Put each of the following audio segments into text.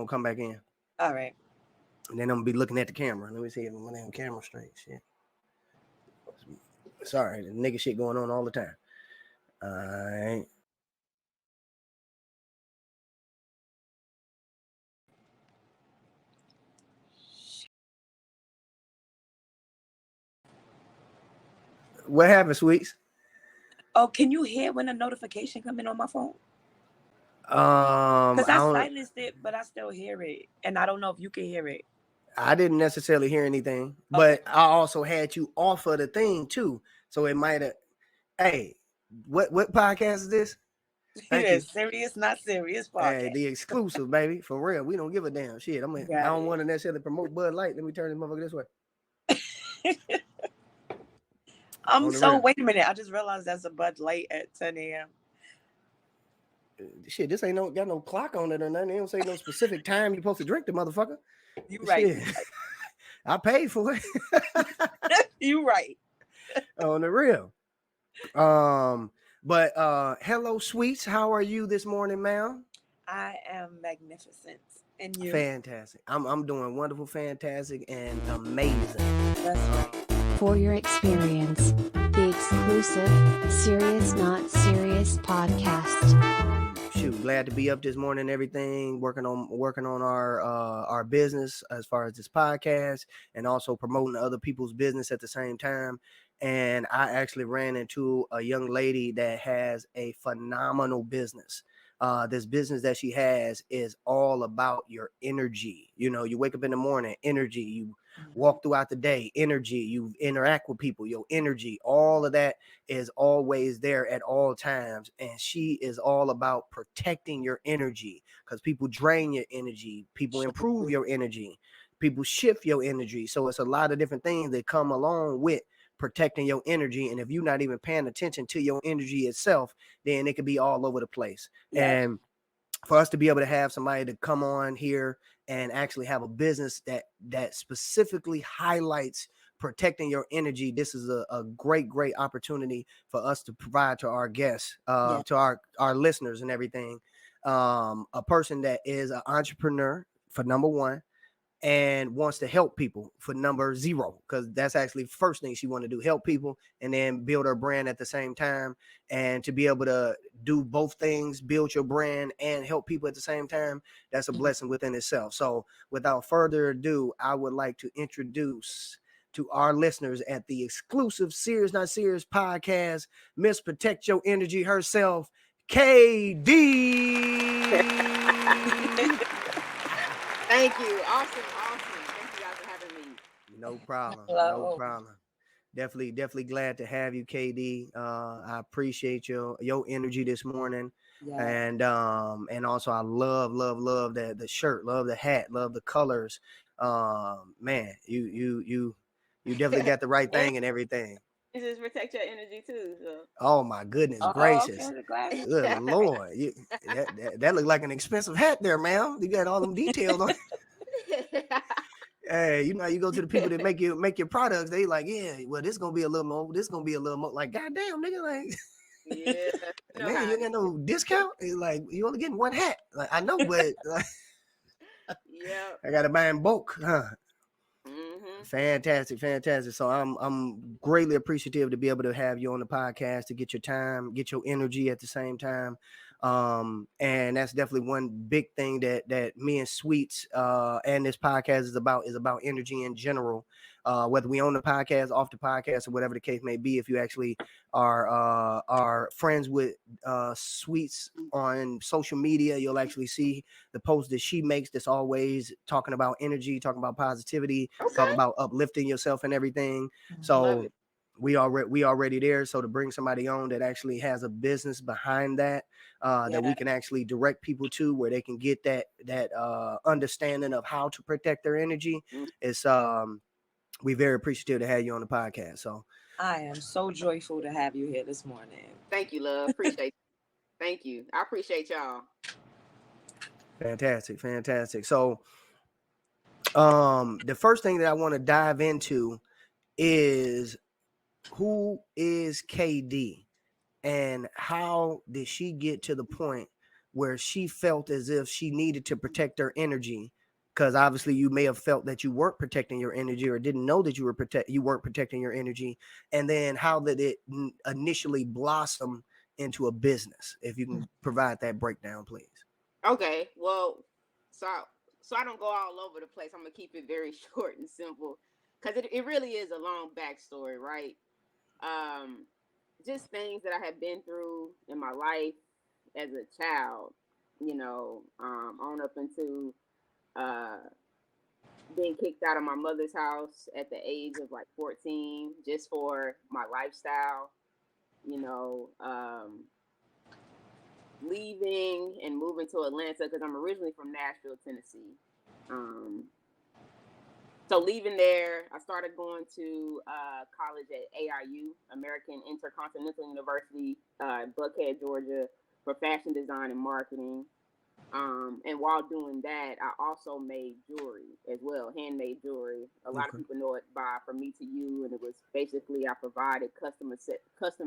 gonna come back in. All right. And then I'm gonna be looking at the camera. Let me see if my damn camera straight. Shit. Sorry, the nigga shit going on all the time. All right. What happened, Sweets? Oh, can you hear when a notification come in on my phone? Because I silenced it, but I still hear it, and I don't know if you can hear it. I didn't necessarily hear anything, but okay. I also had you off of the thing too, so it might have. Hey, what podcast is this? It is Serious Not Serious podcast. Hey, the exclusive, baby, for real. We don't give a damn shit. I don't want to necessarily promote Bud Light. Let me turn this motherfucker this way. Wait a minute. I just realized that's a Bud Light at 10 a.m. Shit, this ain't got no clock on it or nothing. They don't say no specific time you're supposed to drink the motherfucker. You right. I paid for it. You right. On the real. But hello, Sweets. How are you this morning, ma'am? I am magnificent. And you? Fantastic. I'm doing wonderful, fantastic, and amazing. That's right. For your experience, the exclusive Serious Not Serious podcast. Shoot, glad to be up this morning and everything, working on our business as far as this podcast, and also promoting other people's business at the same time. And I actually ran into a young lady that has a phenomenal business. This business that she has is all about your energy. You know, you wake up in the morning, energy, you walk throughout the day, energy, you interact with people, your energy, all of that is always there at all times. And she is all about protecting your energy, because people drain your energy, people improve your energy, people shift your energy. So it's a lot of different things that come along with protecting your energy. And if you're not even paying attention to your energy itself, then it could be all over the place. Yeah. And for us to be able to have somebody to come on here and actually have a business that specifically highlights protecting your energy, this is a great opportunity for us to provide to our guests, to our listeners and everything. A person that is an entrepreneur, for number one, and wants to help people, for number 0, because that's actually the first thing she want to do, help people and then build her brand at the same time. And to be able to do both things, build your brand and help people at the same time, that's a blessing within itself. So without further ado, I would like to introduce to our listeners at the exclusive Serious Not Serious podcast, Miss Protect Your Energy herself, KD. Thank you. Awesome. Thank you guys for having me. No problem. Hello. No problem. Definitely glad to have you, KD. I appreciate your energy this morning. Yeah. And also I love the shirt, love the hat, love the colors. Man, you definitely got the right thing and everything. You just protect your energy too. So. Oh my goodness gracious. Okay. Good Lord. That looked like an expensive hat there, man. You got all them details on it. Hey, you know, you go to the people that make your products, they like, yeah, well, this gonna be a little more, like, goddamn, nigga, like, yeah, man, you got no discount. It's like you only getting one hat. Like, I know, but like, yeah, I gotta buy in bulk, huh? Mm-hmm. Fantastic. So I'm greatly appreciative to be able to have you on the podcast, to get your time, get your energy at the same time. And that's definitely one big thing that me and Sweets and this podcast is about energy in general. Whether we own the podcast, off the podcast, or whatever the case may be. If you actually are friends with Sweets on social media, you'll actually see the post that she makes that's always talking about energy, talking about positivity, talking about uplifting yourself and everything. So we already there. So to bring somebody on that actually has a business behind that, that we can actually direct people to, where they can get that understanding of how to protect their energy, is we're very appreciative to have you on the podcast. So I am so joyful to have you here this morning. Thank you, love. Appreciate it. Thank you. I appreciate y'all. Fantastic. So the first thing that I want to dive into is, who is KD and how did she get to the point where she felt as if she needed to protect her energy, because obviously you may have felt that you weren't protecting your energy or didn't know that you weren't protecting your energy, and then how did it initially blossom into a business? If you can provide that breakdown, please. Okay, well, so I don't go all over the place. I'm gonna keep it very short and simple, because it really is a long backstory, right? Just things that I have been through in my life as a child, on up into being kicked out of my mother's house at the age of like 14, just for my lifestyle, you know, leaving and moving to Atlanta because I'm originally from Nashville, Tennessee. So leaving there, I started going to college at AIU, American Intercontinental University, in Buckhead, Georgia, for fashion design and marketing. And while doing that, I also made jewelry as well, handmade jewelry. A lot of people know it by From Me to You, and it was basically I provided custom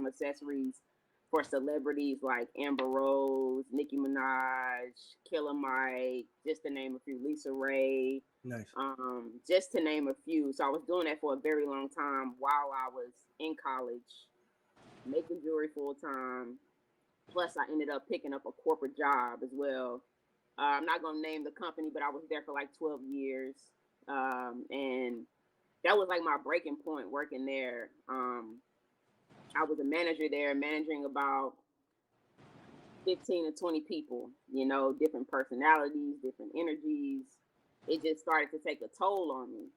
accessories for celebrities like Amber Rose, Nicki Minaj, Killer Mike, just to name a few, Lisa Ray. Nice. Just to name a few. So I was doing that for a very long time while I was in college, making jewelry full time. Plus, I ended up picking up a corporate job as well. I'm not going to name the company, but I was there for like 12 years. And that was like my breaking point working there. I was a manager there, managing about 15 to 20 people, different personalities, different energies. It just started to take a toll on me,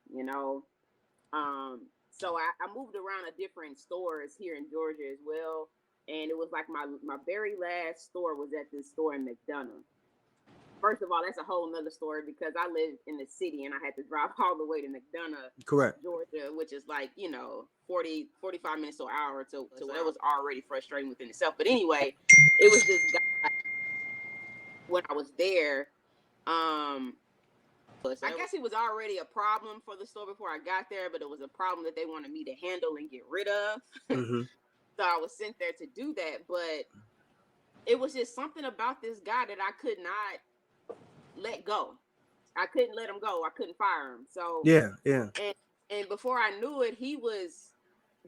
So I moved around to different stores here in Georgia as well. And it was like my very last store was at this store in McDonough. First of all, that's a whole nother story because I lived in the city and I had to drive all the way to McDonough, correct, Georgia, which is like, 45 minutes to an hour to it was already frustrating within itself. But anyway, it was this guy when I was there. I guess it was already a problem for the store before I got there, but it was a problem that they wanted me to handle and get rid of. Mm-hmm. So I was sent there to do that, but it was just something about this guy that I could not let go. I couldn't let him go. I couldn't fire him. So yeah. And before I knew it, he was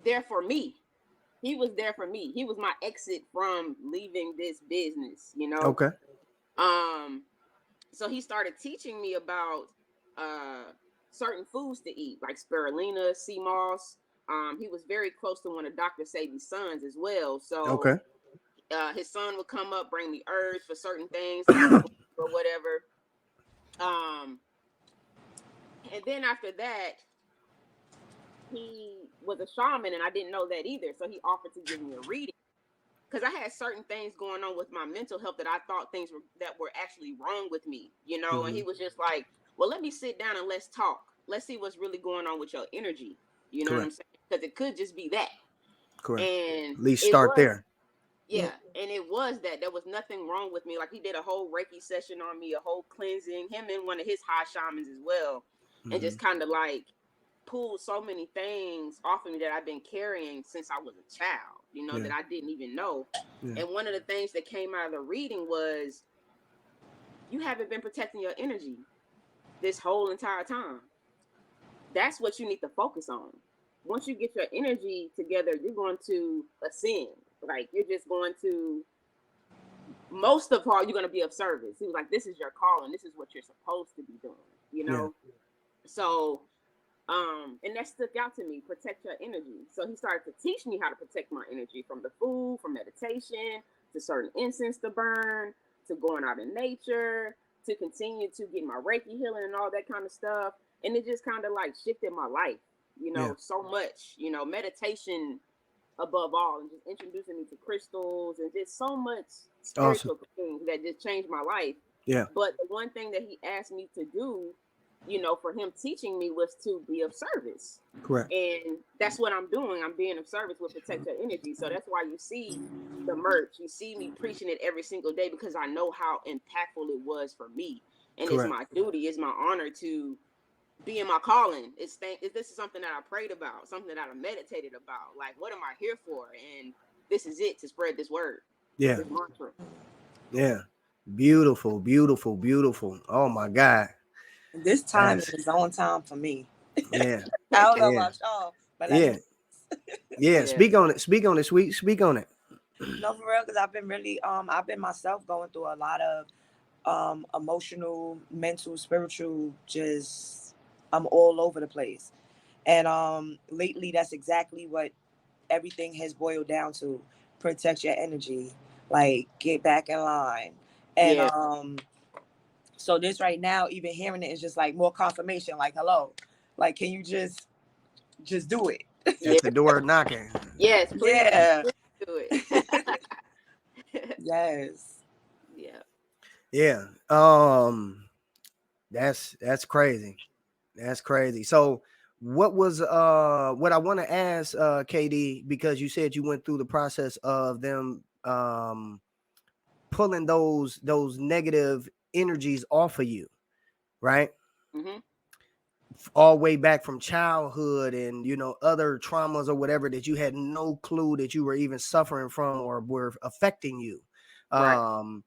there for me. He was there for me. He was my exit from leaving this business, Okay. So he started teaching me about certain foods to eat, like spirulina, sea moss. He was very close to one of Dr. Sadie's sons as well. So okay. His son would come up, bring me herbs for certain things or whatever. And then after that, he was a shaman, and I didn't know that either. So he offered to give me a reading because I had certain things going on with my mental health that I thought things that were actually wrong with me, Mm-hmm. And he was just like, "Well, let me sit down and let's talk. Let's see what's really going on with your energy." You know Correct. What I'm saying? Because it could just be that. Correct. And at least start there. Yeah, and it was that. There was nothing wrong with me. Like, he did a whole Reiki session on me, a whole cleansing, him and one of his high shamans as well. Mm-hmm. And just kind of like pulled so many things off of me that I've been carrying since I was a child, that I didn't even know. Yeah. And one of the things that came out of the reading was, you haven't been protecting your energy this whole entire time. That's what you need to focus on. Once you get your energy together, you're going to ascend. Like, you're just going to, most of all, you're going to be of service. He was like, this is your calling. This is what you're supposed to be doing, Yeah. So, and that stuck out to me, protect your energy. So he started to teach me how to protect my energy, from the food, from meditation, to certain incense to burn, to going out in nature, to continue to get my Reiki healing and all that kind of stuff. And it just kind of like shifted my life, so much, meditation above all, and just introducing me to crystals and just so much spiritual things that just changed my life. Yeah. But the one thing that he asked me to do, for him teaching me, was to be of service. Correct. And that's what I'm doing. I'm being of service with Protect Your Energy. So that's why you see the merch. You see me preaching it every single day, because I know how impactful it was for me. And Correct. It's my duty, it's my honor to be in my calling. This is something that I prayed about, something that I meditated about. Like, what am I here for? And this is it, to spread this word. Yeah. This mantra. Yeah. Beautiful, beautiful, beautiful. Oh my God. This time That's is on time for me. yeah, I don't know yeah, about y'all, but I know. yeah, yeah. Yeah. Speak on it. Speak on it, sweet. Speak on it. No, for real, because I've been really, I've been myself going through a lot of emotional, mental, spiritual, just I'm all over the place. And lately that's exactly what everything has boiled down to. Protect your energy, like get back in line. And Yeah. so this right now, even hearing it is just like more confirmation, like hello. Like can you just do it? Yeah. At the door knocking. Yes, please. Yeah. Please do it. Yes. Yeah. Yeah. That's crazy. That's crazy. So what I want to ask KD, because you said you went through the process of them pulling those negative energies off of you, right? Mm-hmm. All way back from childhood and other traumas or whatever that you had no clue that you were even suffering from or were affecting you. Right. Um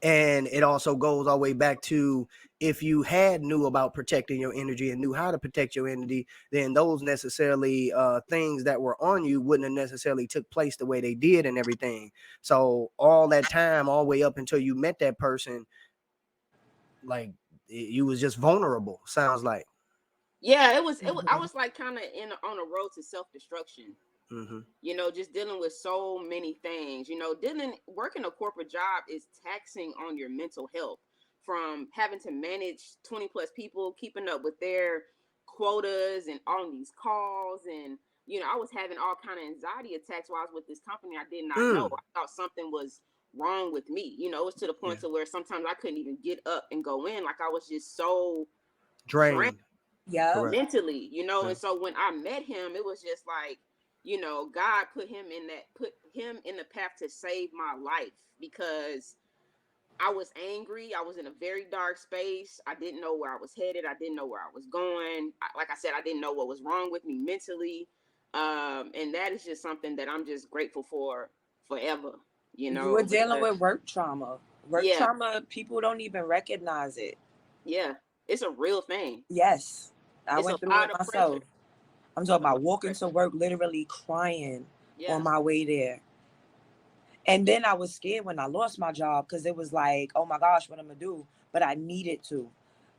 And it also goes all the way back to, if you had knew about protecting your energy and knew how to protect your energy, then those necessarily things that were on you wouldn't have necessarily took place the way they did and everything. So all that time, all the way up until you met that person, like you was just vulnerable. Sounds like. Yeah, it was. I Mhm. was like kind of on a road to self destruction. Mm-hmm. Just dealing with so many things. Working a corporate job is taxing on your mental health, from having to manage 20 plus people, keeping up with their quotas and all these calls. And, I was having all kind of anxiety attacks while I was with this company. I did not know. Mm. I thought something was wrong with me. It was to the Yeah. point to where sometimes I couldn't even get up and go in. Like I was just so drained Drained. Yep. Correct. mentally. Yeah. And so when I met him, it was just like, God put him in the path to save my life, because I was angry. I was in a very dark space. I didn't know where I was headed. I didn't know where I was going. Like I said, I didn't know what was wrong with me mentally. And that is just something that I'm just grateful for forever, You were dealing because with work trauma. Work yeah, trauma, people don't even recognize it. yeah, it's a real thing. Yes. I It's a went through lot it of pressure. myself. I'm talking A lot about of walking pressure. to work, literally crying Yeah. on my way there. And then I was scared when I lost my job because it was like, oh my gosh, what I'm gonna do? But I needed to. Yeah.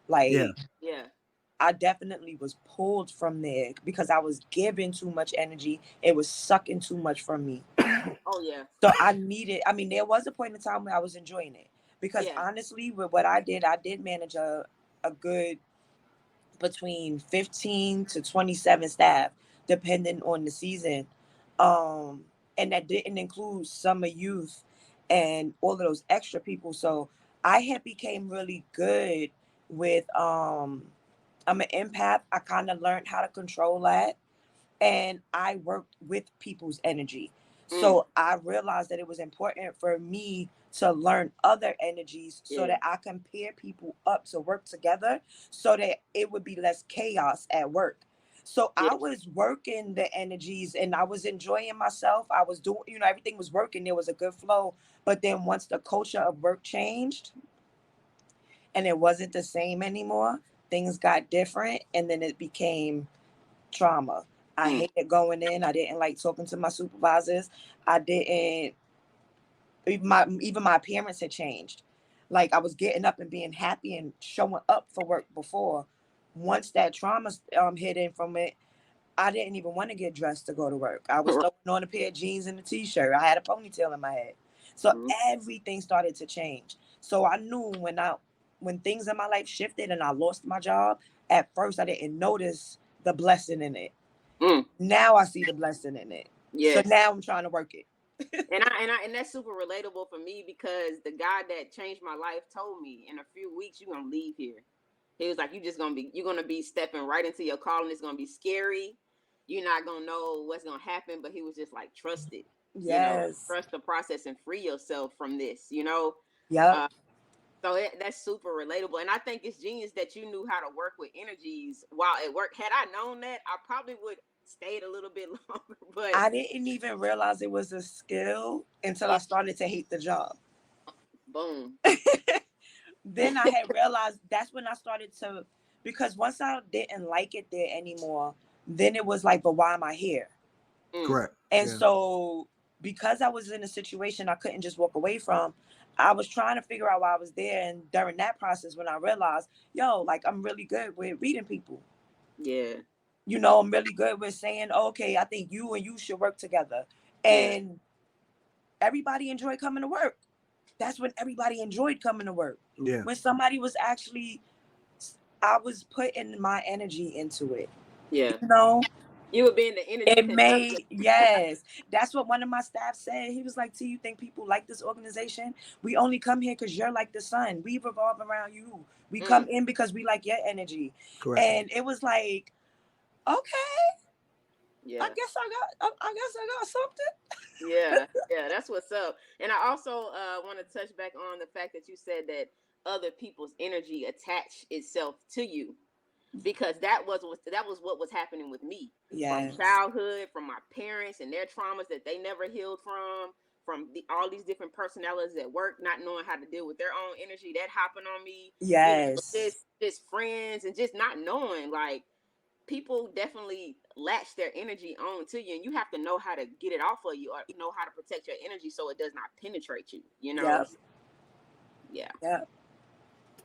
Like, Yeah. I definitely was pulled from there because I was giving too much energy. It was sucking too much from me. Oh yeah. So I mean, there was a point in time where I was enjoying it. Because Yeah. honestly, with what I did manage a good between 15 to 27 staff, depending on the season. Um, and that didn't include summer youth and all of those extra people. So I had became really good with I'm an empath. I kind of learned how to control that, and I worked with people's energy. Mm. So I realized that it was important for me to learn other energies so Yeah. that I can pair people up to work together so that it would be less chaos at work. So Yeah. I was working the energies and I was enjoying myself. I was doing, everything was working. There was a good flow. But then once the culture of work changed and it wasn't the same anymore, things got different and then it became trauma. I Mm. hated going in. I didn't like talking to my supervisors. I didn't even my appearance had changed. Like I was getting up and being happy and showing up for work before. Once that trauma hit in from it, I didn't even want to get dressed to go to work. I was throwing on a pair of jeans and a t-shirt. I had a ponytail in my head. So Mhm. everything started to change. So I knew when things in my life shifted and I lost my job, at first I didn't notice the blessing in it. Mm. Now I see the blessing in it. So Yes. now I'm trying to work it. And that's super relatable for me, because the guy that changed my life told me, in a few weeks you're gonna leave here. He was like, you're gonna be stepping right into your calling. It's gonna be scary. You're not gonna know what's gonna happen, but he was just like, trust it. Yes. Trust the process and free yourself from this. Yep. Uh, so that's super relatable, and I think it's genius that you knew how to work with energies while at work. Had I known that, I probably would stayed a little bit longer. But I didn't even realize it was a skill until I yeah, started to hate the job. Boom. Then I had realized that's when I started to, because once I didn't like it there anymore, then it was like, but why am I here? Correct. And Yeah. so because I was in a situation I couldn't just walk away from, I was trying to figure out why I was there. And during that process, when I realized, yo, like I'm really good with reading people. Yeah. You know, I'm really good with saying, okay, I think you and you should work together. And everybody enjoyed coming to work. That's when everybody enjoyed coming to work. Yeah. When somebody was actually, I was putting my energy into it. Yeah. You know? You were being the energy It conductor. made, yes. That's what one of my staff said. He was like, T, you think people like this organization? We only come here because you're like the sun. We revolve around you. We come in because we like your energy. Correct. And it was like, okay. Yeah. I guess I got something. Yeah, that's what's up. And I also want to touch back on the fact that you said that other people's energy attach itself to you, because that was what was happening with me. Yes. From childhood, from my parents and their traumas that they never healed from all these different personalities at work, not knowing how to deal with their own energy, that hopping on me. Yes. You know, just friends and just not knowing, like, people definitely latch their energy on to you, and you have to know how to get it off of you, or know how to protect your energy so it does not penetrate you. You know. Yep.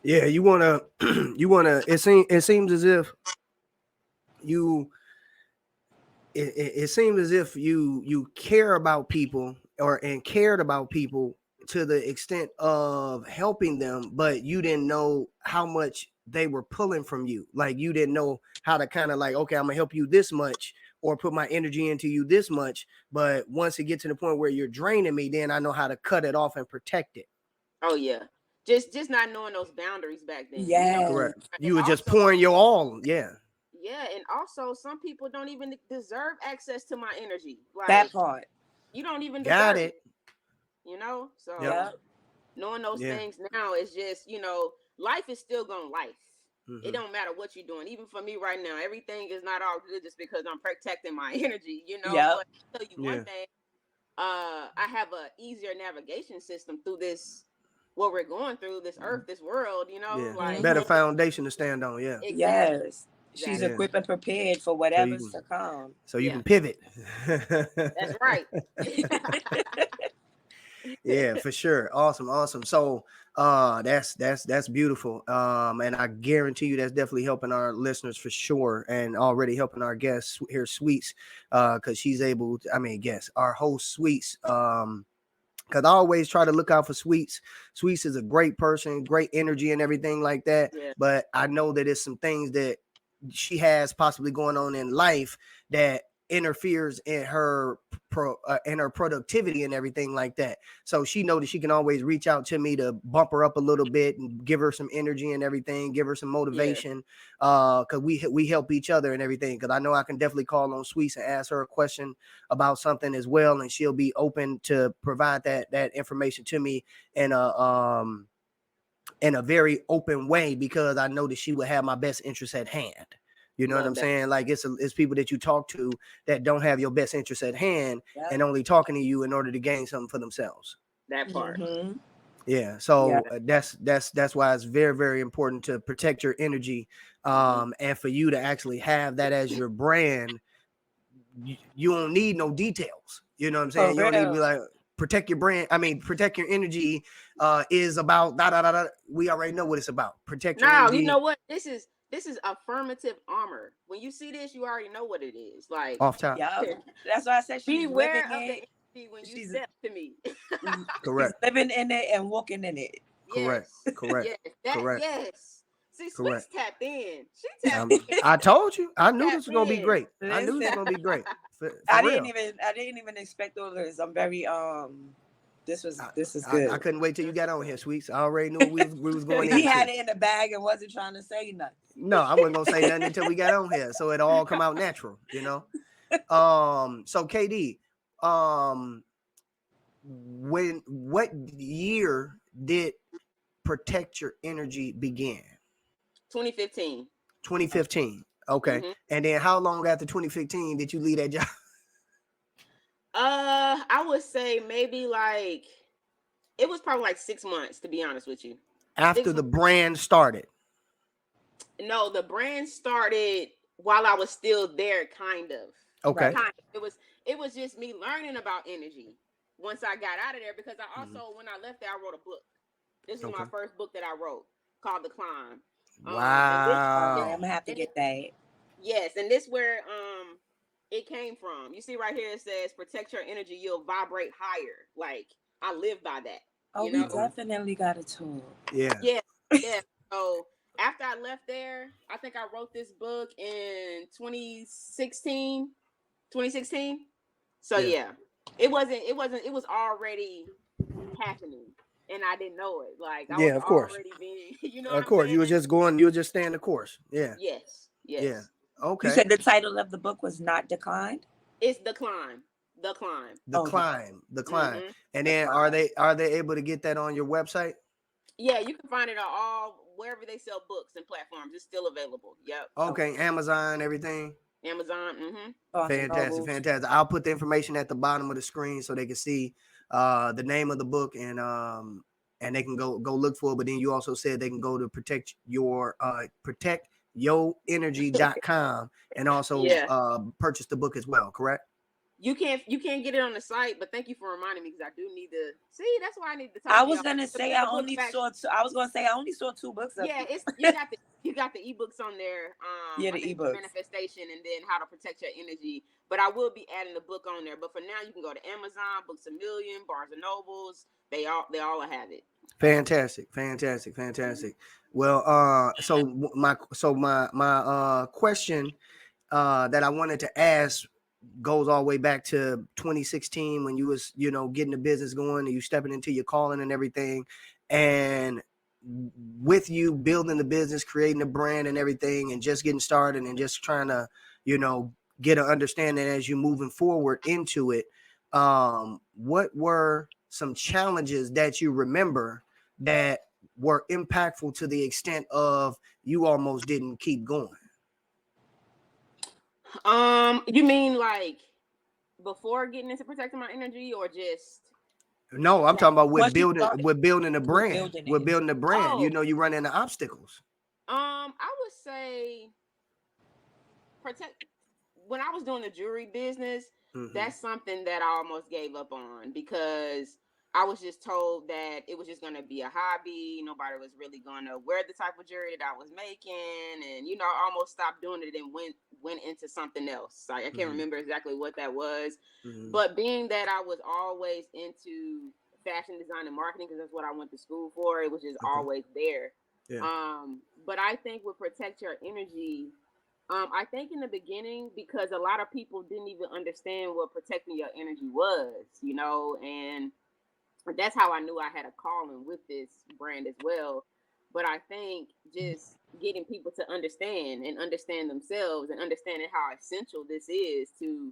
Yeah. You wanna. It seems as if you. It seems as if you care about people and cared about people to the extent of helping them, but you didn't know how much they were pulling from you. Like you didn't know how to kind of like, okay, I'm gonna help you this much or put my energy into you this much. But once it gets to the point where you're draining me, then I know how to cut it off and protect it. Oh yeah. Just not knowing those boundaries back then. Yeah. You know? Correct. And You were just also, pouring your all. Yeah. Yeah, and also some people don't even deserve access to my energy. Like That part. you don't even Got deserve it. You know? So Yep. knowing those Yeah. things now is just, life is still gonna life. Mm-hmm. It don't matter what you're doing. Even for me right now, everything is not all good just because I'm protecting my energy, Yep. But I'll tell you one thing, I have a easier navigation system through this, what we're going through, this earth, this world, Yeah. like Better foundation to stand on. Yeah. exactly. Yes. She's Exactly. equipped and prepared for whatever's to come. So you can pivot. That's right. Yeah, for sure. Awesome. So that's beautiful. And I guarantee you that's definitely helping our listeners for sure, and already helping our guests here, Sweets, because she's able to, our host Sweets, because I always try to look out for Sweets. Sweets is a great person, great energy and everything like that. Yeah. But I know that it's some things that she has possibly going on in life that interferes in her productivity and everything like that. So she knows that she can always reach out to me to bump her up a little bit and give her some energy and everything, give her some motivation. Because we help each other and everything. Because I know I can definitely call on Sweets and ask her a question about something as well, and she'll be open to provide that information to me in a very open way, because I know that she will have my best interest at hand. You know what I'm saying? Like it's people that you talk to that don't have your best interest at hand and only talking to you in order to gain something for themselves. That part. Mm-hmm. Yeah. So that's why it's very, very important to protect your energy. And for you to actually have that as your brand, you don't need no details. You know what I'm saying? You don't need to be like, protect your brand. Protect your energy is about da da da da. We already know what it's about. Protect your energy. You know what? This is affirmative armor. When you see this, you already know what it is. Like off top. Yeah. That's why I said she's beware living of the it. energy when you step to me. Correct. She's living in it and walking in it. Correct. Yes. See, Sweet's tapped in. She tapped in. I told you. I knew this was gonna be great. I knew this was gonna be great. For I real. didn't even expect all this. I'm very this is good. I couldn't wait till you got on here, Sweets. I already knew we was going He had it in the bag and wasn't trying to say nothing. No, I wasn't gonna say nothing until we got on here, so it all come out natural, So KD, what year did Protect Your Energy begin? 2015. 2015. Okay. Mm-hmm. And then how long after 2015 did you leave that job? I would say maybe like It was probably like 6 months, to be honest with you. After 6 the months. brand started. No, the brand started while I was still there, kind of. Okay. Right. Kind of. It was just me learning about energy once I got out of there, because I also when I left there, I wrote a book. This was Okay. my first book that I wrote, called The Climb. And this, All right, Wow. I'm gonna have to and get that. yes, and this where it came from. You see right here, it says protect your energy, you'll vibrate higher. Like, I live by that, Oh, you we know? definitely got to talk. Yeah. Yeah, yeah. So after I left there, I think I wrote this book in 2016. 2016. So Yeah. yeah, it was already happening, and I didn't know it. Like, I was Yeah, of course. already being, you know what Of I'm course. saying? You were just staying the course. Yeah. Yes, Yeah. yes. You Okay. said the title of the book was Not Declined? It's The Climb. The Climb. The Oh, climb. The climb. Hmm. And The then Climb. are they able to get that on your website? Yeah, you can find it on all wherever they sell books and platforms. It's still available. Yep. Okay. Amazon, everything. Amazon. Mm-hmm. Barnes and Fantastic, Nobles. fantastic. I'll put the information at the bottom of the screen so they can see the name of the book and they can go look for it. But then you also said they can go to protectyorenergy.com and also Yeah. purchase the book as well, correct? You can't get it on the site, but thank you for reminding me, because I do need to see. That's why I need to talk I to was y'all. gonna say The I book only fact. saw two. I was gonna say I only saw 2 books up Yeah, there. it's you got the ebooks on there. Yeah, I the think ebooks. manifestation and then how to protect your energy. But I will be adding the book on there. But for now, you can go to Amazon, Books a Million, Barnes and Nobles. They all have it. Fantastic, fantastic, fantastic. Well, my question that I wanted to ask goes all the way back to 2016 when you was getting the business going and you stepping into your calling and everything, and with you building the business, creating the brand and everything, and just getting started and just trying to get an understanding as you moving forward into it. What were some challenges that you remember that were impactful to the extent of you almost didn't keep going? You mean like before getting into protecting my energy, or just No, I'm talking about Once you started, with building a you were brand. building With it. building a brand. oh You run into obstacles. I would say protect when I was doing the jewelry business, Mm-hmm. that's something that I almost gave up on, because I was just told that it was just going to be a hobby. Nobody was really going to wear the type of jewelry that I was making. And, I almost stopped doing it and went into something else. Like, I can't remember exactly what that was. Mm-hmm. But being that I was always into fashion design and marketing, because that's what I went to school for, it was just always there. Yeah. But I think with Protect Your Energy, I think in the beginning, because a lot of people didn't even understand what protecting your energy was, and that's how I knew I had a calling with this brand as well. But I think just getting people to understand themselves and understanding how essential this is to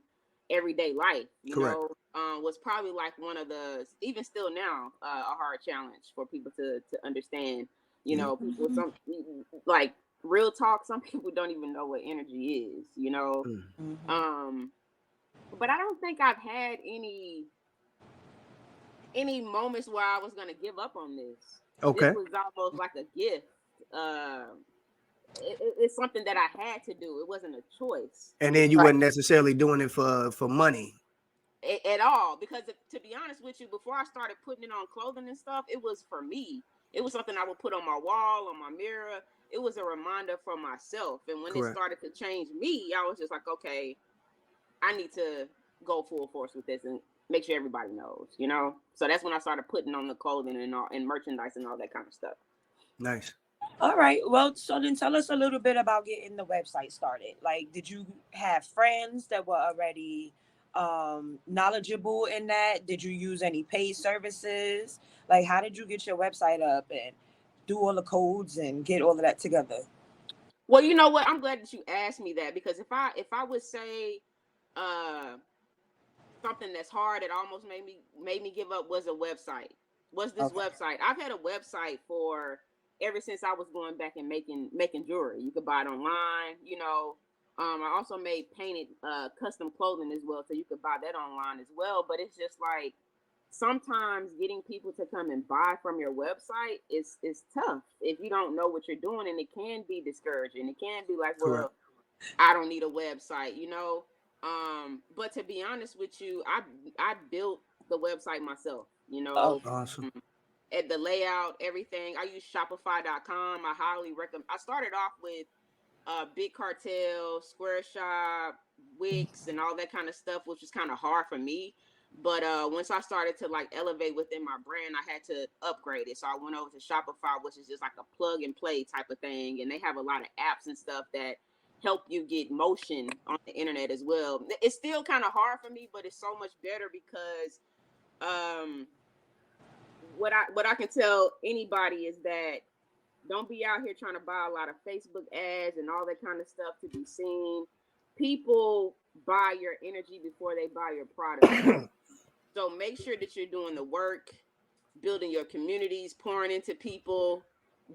everyday life, Correct. was probably like one of the, even still now, a hard challenge for people to understand. People, some like, real talk, some people don't even know what energy is, Mm-hmm. but I don't think I've had any moments where I was gonna give up on this. Okay. This was almost like a gift. It's something that I had to do. It wasn't a choice. And then you Right. weren't necessarily doing it for money. At all, because to be honest with you, before I started putting it on clothing and stuff, it was for me. It was something I would put on my wall, on my mirror. It was a reminder for myself. And when Correct. it started to change me, I was just like, okay, I need to go full force with this and make sure everybody knows, So that's when I started putting on the clothing and merchandise and all that kind of stuff. Nice. All right. Well, so then tell us a little bit about getting the website started. Like, did you have friends that were already knowledgeable in that? Did you use any paid services? Like, how did you get your website up and do all the codes and get all of that together? Well, you know what? I'm glad that you asked me that, because if I would say something that's hard that almost made me give up was a website. Was this website? I've had a website for ever since I was going back and making jewelry. You could buy it online, I also made painted custom clothing as well, so you could buy that online as well. But it's just like, sometimes getting people to come and buy from your website is tough if you don't know what you're doing, and it can be discouraging. It can be like, Correct. well, I don't need a website, but to be honest with you, I built the website myself, Oh, Awesome. at the layout, everything. I use Shopify.com. I highly recommend. I started off with Big Cartel, Square Shop, Wix, and all that kind of stuff, which was kind of hard for me. But once I started to like elevate within my brand, I had to upgrade it. So I went over to Shopify, which is just like a plug and play type of thing, and they have a lot of apps and stuff that help you get motion on the internet as well. It's still kind of hard for me, but it's so much better because um, what I can tell anybody is that don't be out here trying to buy a lot of Facebook ads and all that kind of stuff to be seen. People buy your energy before they buy your product. So make sure that you're doing the work, building your communities, pouring into people,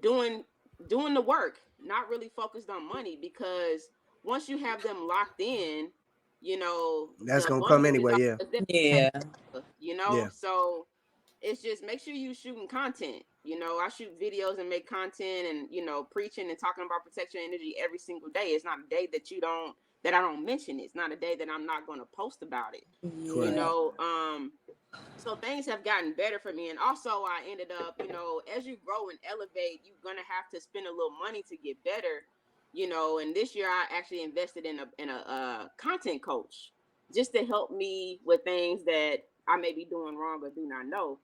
doing the work, not really focused on money, because once you have them locked in, That's the gonna come abundance is anyway. Yeah. always there to yeah. Yeah. So it's just make sure you shooting content. I shoot videos and make content, and preaching and talking about protect your energy every single day. It's not a day that I don't mention it. It's not a day that I'm not going to post about it. Correct. So things have gotten better for me, and also I ended up, as you grow and elevate, you're gonna have to spend a little money to get better. And this year I actually invested in a content coach just to help me with things that I may be doing wrong or do not know.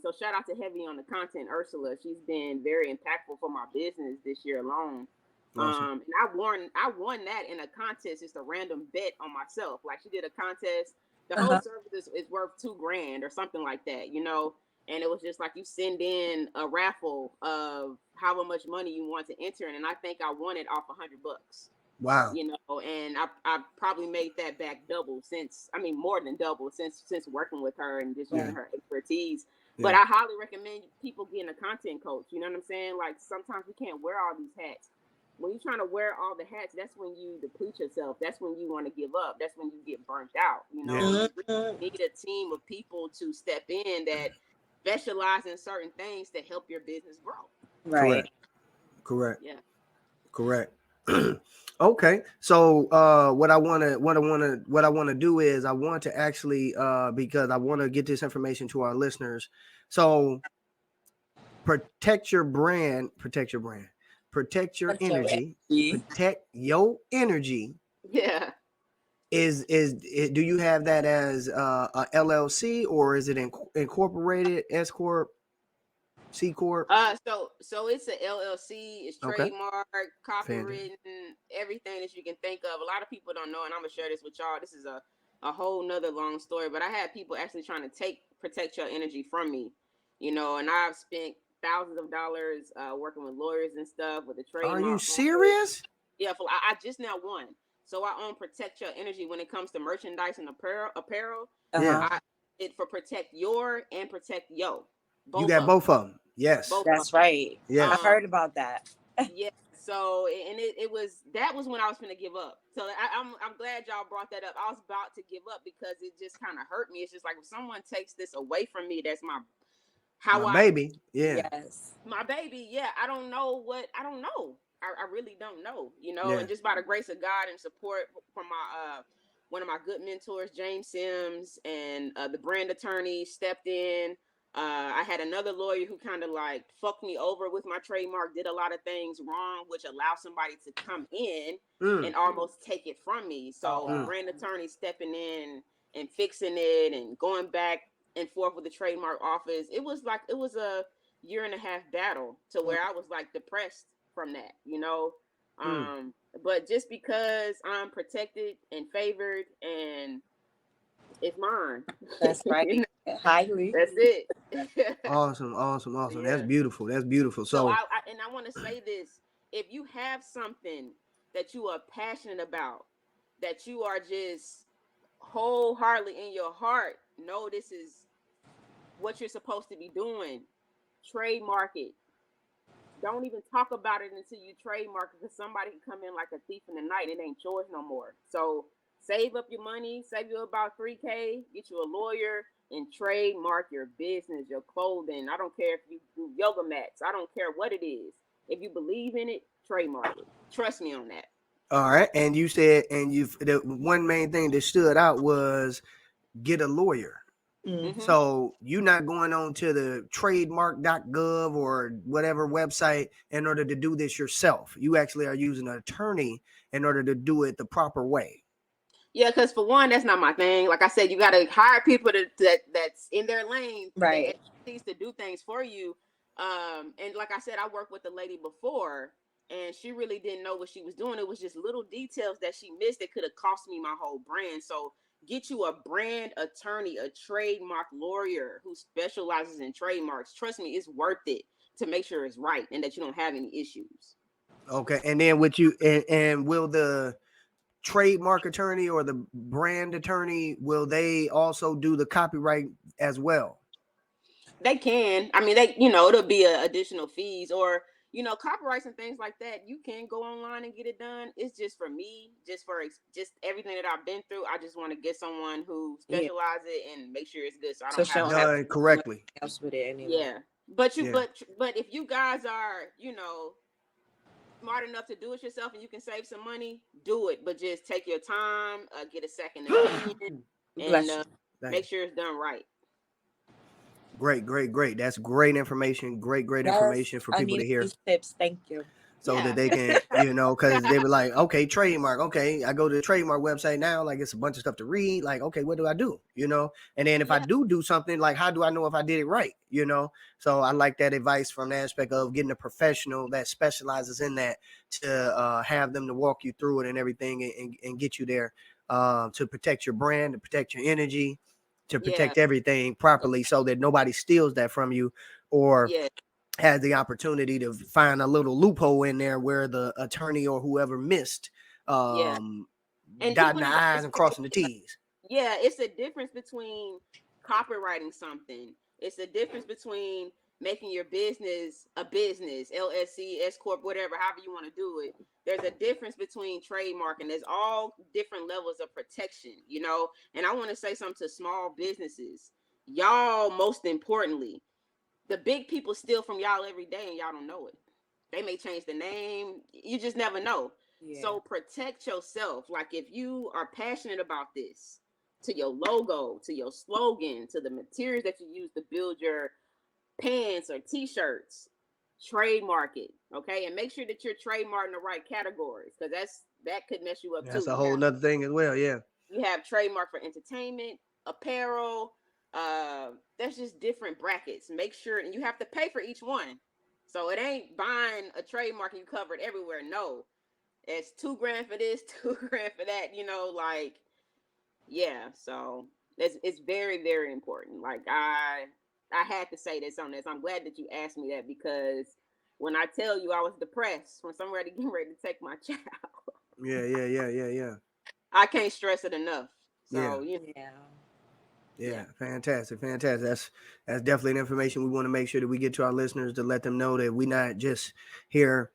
So shout out to Heavy on the Content, Ursula. She's been very impactful for my business this year alone. Awesome. And I won that in a contest, just a random bet on myself. Like, she did a contest. The whole service is worth $2,000 or something like that, And it was just like, you send in a raffle of however much money you want to enter in, and I think I won it off $100. Wow. And I probably made that back more than double since working with her and just using her expertise. But I highly recommend people getting a content coach. You know what I'm saying? Like, sometimes we can't wear all these hats. When you're trying to wear all the hats, that's when you deplete yourself. That's when you want to give up. That's when you get burnt out. You really need a team of people to step in that specialize in certain things to help your business grow. Right. Correct. Yeah. Correct. Okay. So what I want to do is I want to actually because I want to get this information to our listeners. So protect your brand, protect your energy, protect your energy. Yeah. Is do you have that as a LLC, or is it incorporated, S corp, C corp? So it's a LLC. It's trademark, copywritten, everything that you can think of. A lot of people don't know, and I'm gonna share this with y'all. This is a whole nother long story, but I had people actually trying to protect your energy from me, and I've spent thousands of dollars working with lawyers and stuff with the trademark. Are you serious? Yeah, I just now won. So I own Protect Your Energy when it comes to merchandise and apparel. Yeah. I did for Protect Your and Protect Yo. You got both of them. Yes. That's right. Yeah. I heard about that. Yeah. So, and that was when I was going to give up. So I'm glad y'all brought that up. I was about to give up because it just kind of hurt me. It's just like, if someone takes this away from me, that's my baby. Yeah. Yes. My baby. Yeah. I don't know. I really don't know, Yeah. And just by the grace of God and support from my, one of my good mentors, James Sims, and the brand attorney stepped in. I had another lawyer who kind of like fucked me over with my trademark, did a lot of things wrong, which allowed somebody to come in and almost take it from me. So the brand attorney stepping in and fixing it and going back and forth with the trademark office. It was a 1.5-year battle to where I was like depressed from that, but just because I'm protected and favored and it's mine. That's right. Highly. That's it. Awesome. Yeah. That's beautiful. So I want to say this: if you have something that you are passionate about, that you are just wholeheartedly in your heart, know this is what you're supposed to be doing. Trademark it. Don't even talk about it until you trademark it, because somebody can come in like a thief in the night. It ain't yours no more. So Save up your money, save you about $3K, get you a lawyer, and trademark your business, your clothing. I don't care if you do yoga mats. I don't care what it is. If you believe in it, trademark it. Trust me on that. All right. And you said, and the one main thing that stood out was get a lawyer. Mm-hmm. So you're not going on to the trademark.gov or whatever website in order to do this yourself. You actually are using an attorney in order to do it the proper way. Yeah, because for one, that's not my thing. Like I said, you got to hire people that's in their lane, Right, that expertise to do things for you. And like I said, I worked with the lady before, and she really didn't know what she was doing. It was just little details that she missed that could have cost me my whole brand. So get you a brand attorney, a trademark lawyer who specializes in trademarks. Trust me, it's worth it to make sure it's right and that you don't have any issues. Okay. And then and will the trademark attorney or the brand attorney, will they also do the copyright as well? They can. I mean, it'll be additional fees or, copyrights and things like that. You can go online and get it done. It's just for me, just everything that I've been through. I just want to get someone who specializes it and make sure it's good. So I don't have done correctly. Else with it anyway. Yeah. But but if you guys are, smart enough to do it yourself and you can save some money, do it. But just take your time, get a second opinion, and make sure it's done right. Great. That's great information. Great information for people to hear. Tips. Thank you. So that they can, because they were like, okay, trademark. Okay, I go to the trademark website now. Like, it's a bunch of stuff to read. Like, okay, what do I do? And then if I do something, like, how do I know if I did it right? So I like that advice from the aspect of getting a professional that specializes in that to have them to walk you through it and everything and get you there to protect your brand, to protect your energy, to protect everything properly so that nobody steals that from you or has the opportunity to find a little loophole in there where the attorney or whoever missed and dotting the I's and crossing the T's. Yeah, it's a difference between copywriting something. It's a difference between making your business a business, LLC, S Corp, whatever, however you want to do it. There's a difference between trademarking. There's all different levels of protection, And I want to say something to small businesses. Y'all, most importantly, the big people steal from y'all every day and y'all don't know it. They may change the name. You just never know. Yeah. So protect yourself. Like if you are passionate about this, to your logo, to your slogan, to the materials that you use to build your pants or t-shirts, trademark it. Okay. And make sure that you're trademarking the right categories because that could mess you up too. That's a whole nother thing as well. Yeah. You have trademark for entertainment, apparel, that's just different brackets. Make sure, and you have to pay for each one. So it ain't buying a trademark and you cover it everywhere. No, it's $2,000 for this, $2,000 for that. So it's very, very important. Like I had to say this on this. I'm glad that you asked me that because when I tell you I was depressed when somebody getting ready to take my child. Yeah. I can't stress it enough. So Yeah, fantastic. That's definitely an information we want to make sure that we get to our listeners to let them know that we're not just here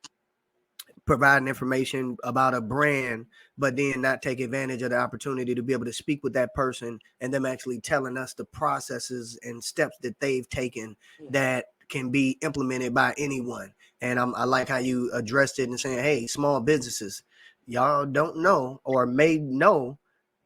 providing information about a brand, but then not take advantage of the opportunity to be able to speak with that person and them actually telling us the processes and steps that they've taken that can be implemented by anyone. And I like how you addressed it and saying, hey, small businesses, y'all don't know or may know,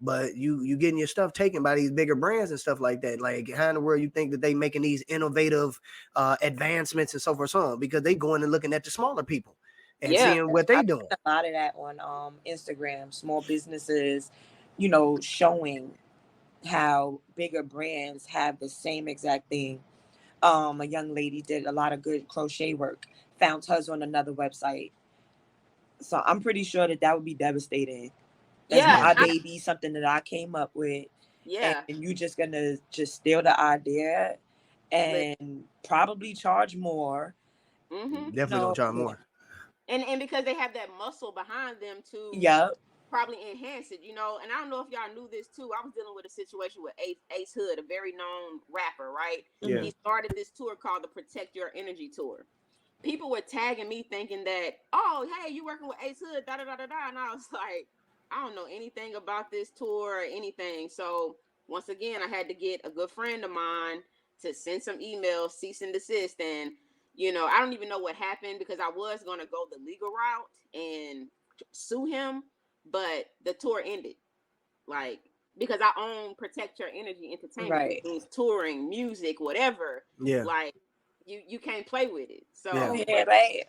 but you getting your stuff taken by these bigger brands and stuff like that. Like how in the world you think that they making these innovative advancements and so forth so on, because they going and looking at the smaller people and seeing what they doing. A lot of that on Instagram, small businesses, showing how bigger brands have the same exact thing. A young lady did a lot of good crochet work, found hers on another website. So I'm pretty sure that would be devastating. That's my baby, something that I came up with. Yeah. And you just gonna steal the idea and probably charge more. Mm-hmm. Definitely gonna charge more. And because they have that muscle behind them to probably enhance it, And I don't know if y'all knew this too. I was dealing with a situation with Ace Hood, a very known rapper, right? Yeah. He started this tour called the Protect Your Energy Tour. People were tagging me thinking that, oh, hey, you working with Ace Hood, da-da-da-da-da. And I was like, I don't know anything about this tour or anything. So once again, I had to get a good friend of mine to send some emails, cease and desist. And, I don't even know what happened because I was going to go the legal route and sue him, but the tour ended. Like, because I own Protect Your Energy Entertainment, Right. which means touring, music, whatever. Yeah. Like, you can't play with it. So, Yeah, right.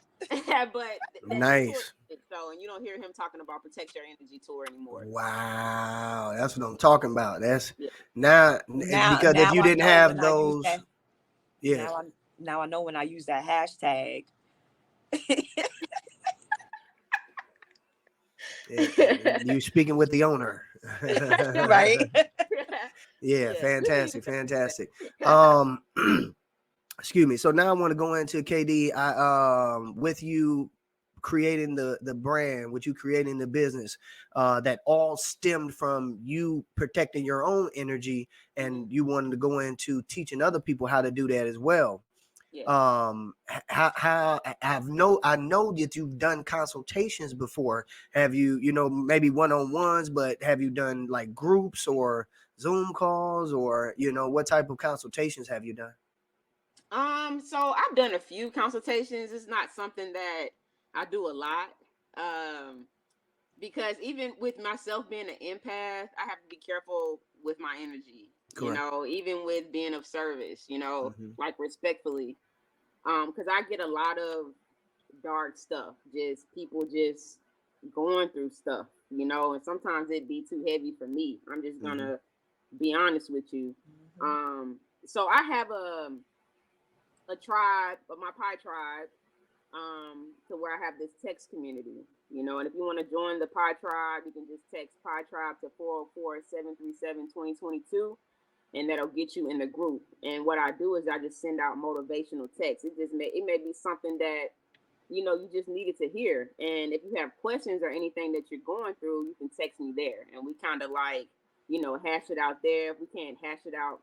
but Nice. so, and you don't hear him talking about Protect Your Energy tour anymore. Wow, that's what I'm talking about. That's Yeah. now Now, because if you I didn't know have when I use those, that. yeah, Now I know when I use that hashtag. you speaking with the owner. Right. Yeah, Yeah. fantastic. Excuse me. So now I want to go into KD. With you creating the brand, with you creating the business, that all stemmed from you protecting your own energy, and you wanted to go into teaching other people how to do that as well. Yeah. How I know that you've done consultations before. Have you, maybe one-on-ones, but have you done like groups or Zoom calls, or what type of consultations have you done? So I've done a few consultations. It's not something that I do a lot. Um, because even with myself being an empath, I have to be careful with my energy, Correct. even with being of service, Mm-hmm. like respectfully. Because I get a lot of dark stuff, just people just going through stuff, and sometimes it'd be too heavy for me. I'm just Mm-hmm. gonna be honest with you. So I have a tribe, my Pi tribe, to where I have this text community, and if you want to join the Pi tribe, you can just text Pi tribe to 404-737-2022, and that'll get you in the group. And what I do is I just send out motivational texts. It may be something that you just needed to hear. And if you have questions or anything that you're going through, you can text me there, and we kind of like hash it out there. If we can't hash it out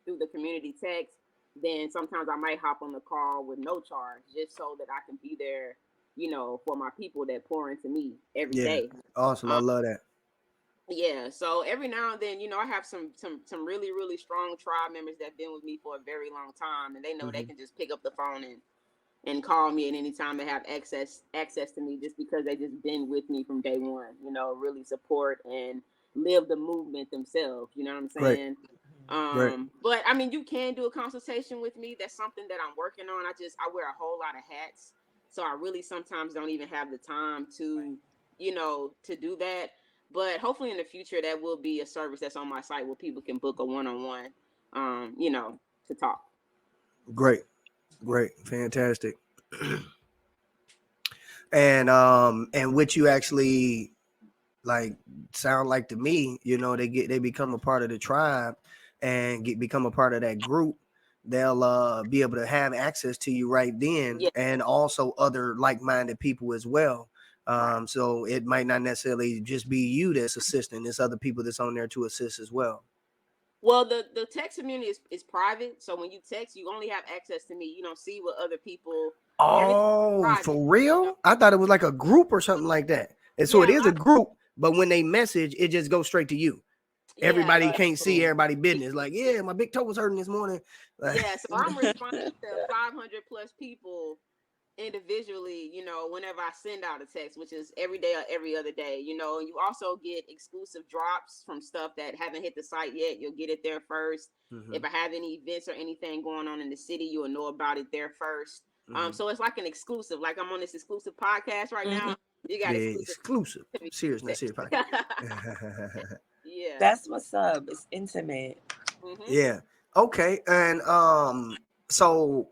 through the community text, then sometimes I might hop on the call with no charge, just so that I can be there, for my people that pour into me every Yeah, day. awesome. I love that. Yeah, so every now and then, I have some really really strong tribe members that have been with me for a very long time, and they know they can just pick up the phone and call me at any time they have access to me, just because they just been with me from day one. Really support and live the movement themselves. You know what I'm Great. saying? Great. But I mean, you can do a consultation with me. That's something that I'm working on. I wear a whole lot of hats, so I really sometimes don't even have the time to to do that. But hopefully in the future that will be a service that's on my site where people can book a one-on-one, to talk. Great. Fantastic. And which you actually like sound like to me, they become a part of the tribe and become a part of that group. They'll be able to have access to you right then, Yeah. and also other like-minded people as well. Right. So it might not necessarily just be you that's assisting. There's other people that's on there to assist as well. Well, the text community is private, so when you text, you only have access to me. You don't see what other people. Oh, Private, for real? I thought it was like a group or something like that. And so it Yeah, is a group, but when they message, it just goes straight to you. yeah, Everybody can't see everybody business. Like, yeah, my big toe was hurting this morning. yeah. So I'm responding to 500 plus people individually, whenever I send out a text, which is every day or every other day, and you also get exclusive drops from stuff that haven't hit the site yet. You'll get it there first. If I have any events or anything going on in the city, you'll know about it there first. So it's like an exclusive, like I'm on this exclusive podcast right now. You got exclusive. Serious, not serious podcast. Yeah. That's what's up. It's intimate. Yeah. Okay. And so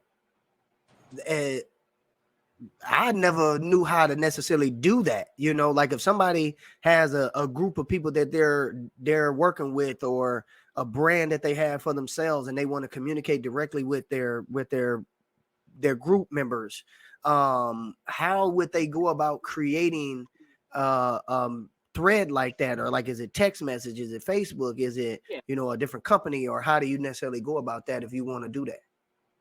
I never knew how to necessarily do that. Like if somebody has a group of people that they're working with, or a brand that they have for themselves, and they want to communicate directly with their group members, how would they go about creating thread like that? Or like, is it text message? Is it Facebook? Is it, a different company? Or how do you necessarily go about that if you want to do that?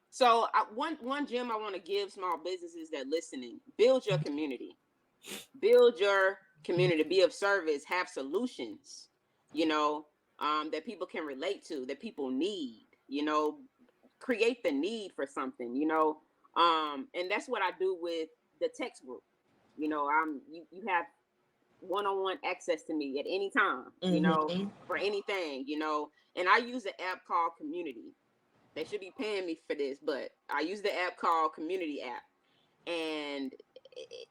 So one gem I want to give small businesses that listening: build your community, build your community, be of service, have solutions, that people can relate to, that people need, create the need for something, and that's what I do with the text group. You have one-on-one access to me at any time, for anything, and I use an app called Community. They should be paying me for this, but I use the app called Community app, and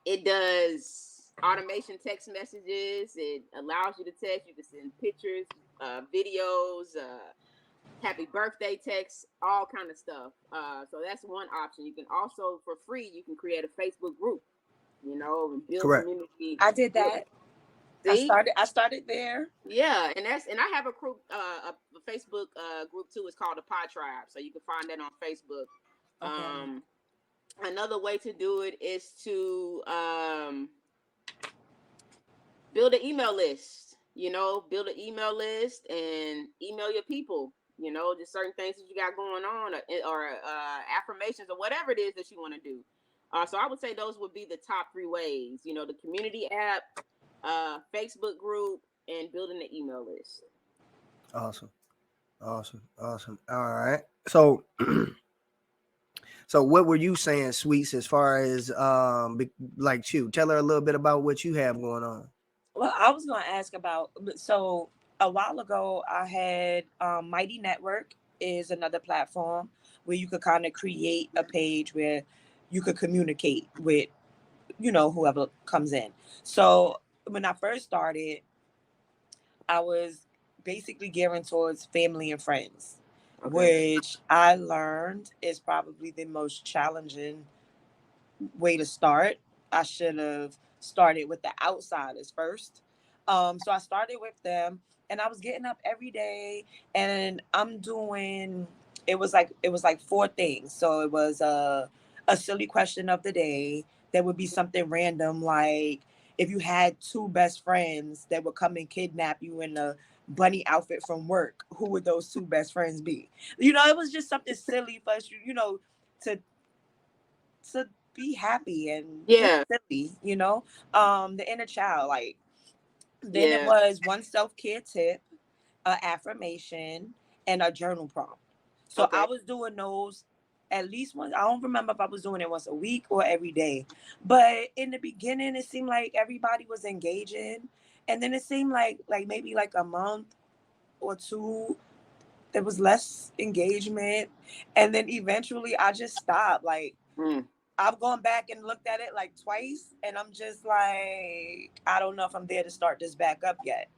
it does automation text messages. It allows you to text. You can send pictures, videos, happy birthday texts, all kind of stuff. So that's one option. You can also, for free, you can create a Facebook group, and build Correct. community. I did that. See? I started there. Yeah, and I have a group, a Facebook group too. It's called the Pie Tribe, so you can find that on Facebook. Okay. Another way to do it is to build an email list. Build an email list and email your people. Just certain things that you got going on, or affirmations, or whatever it is that you want to do. So I would say those would be the top 3 ways. The community app, Facebook group, and building the email list. Awesome. All right. So so what were you saying, Sweets, as far as like you? Tell her a little bit about what you have going on. Well, I was going to ask about, so a while ago I had Mighty Network is another platform where you could kind of create a page where you could communicate with, whoever comes in. So when I first started, I was basically gearing towards family and friends, which I learned is probably the most challenging way to start. I should have started with the outsiders first. So I started with them, and I was getting up every day, and I'm doing. It was like 4 things. So it was a silly question of the day. There would be something random like if you had 2 best friends that would come and kidnap you in a bunny outfit from work, who would those 2 best friends be? It was just something silly for us, to to be happy and just silly, the inner child. Like then it was one self-care tip, a affirmation, and a journal prompt. So I was doing those at least once. I don't remember if I was doing it once a week or every day. But in the beginning it seemed like everybody was engaging. And then it seemed like maybe like a month or 2 there was less engagement. And then eventually I just stopped. Like I've gone back and looked at it like twice, and I'm just like, I don't know if I'm there to start this back up yet.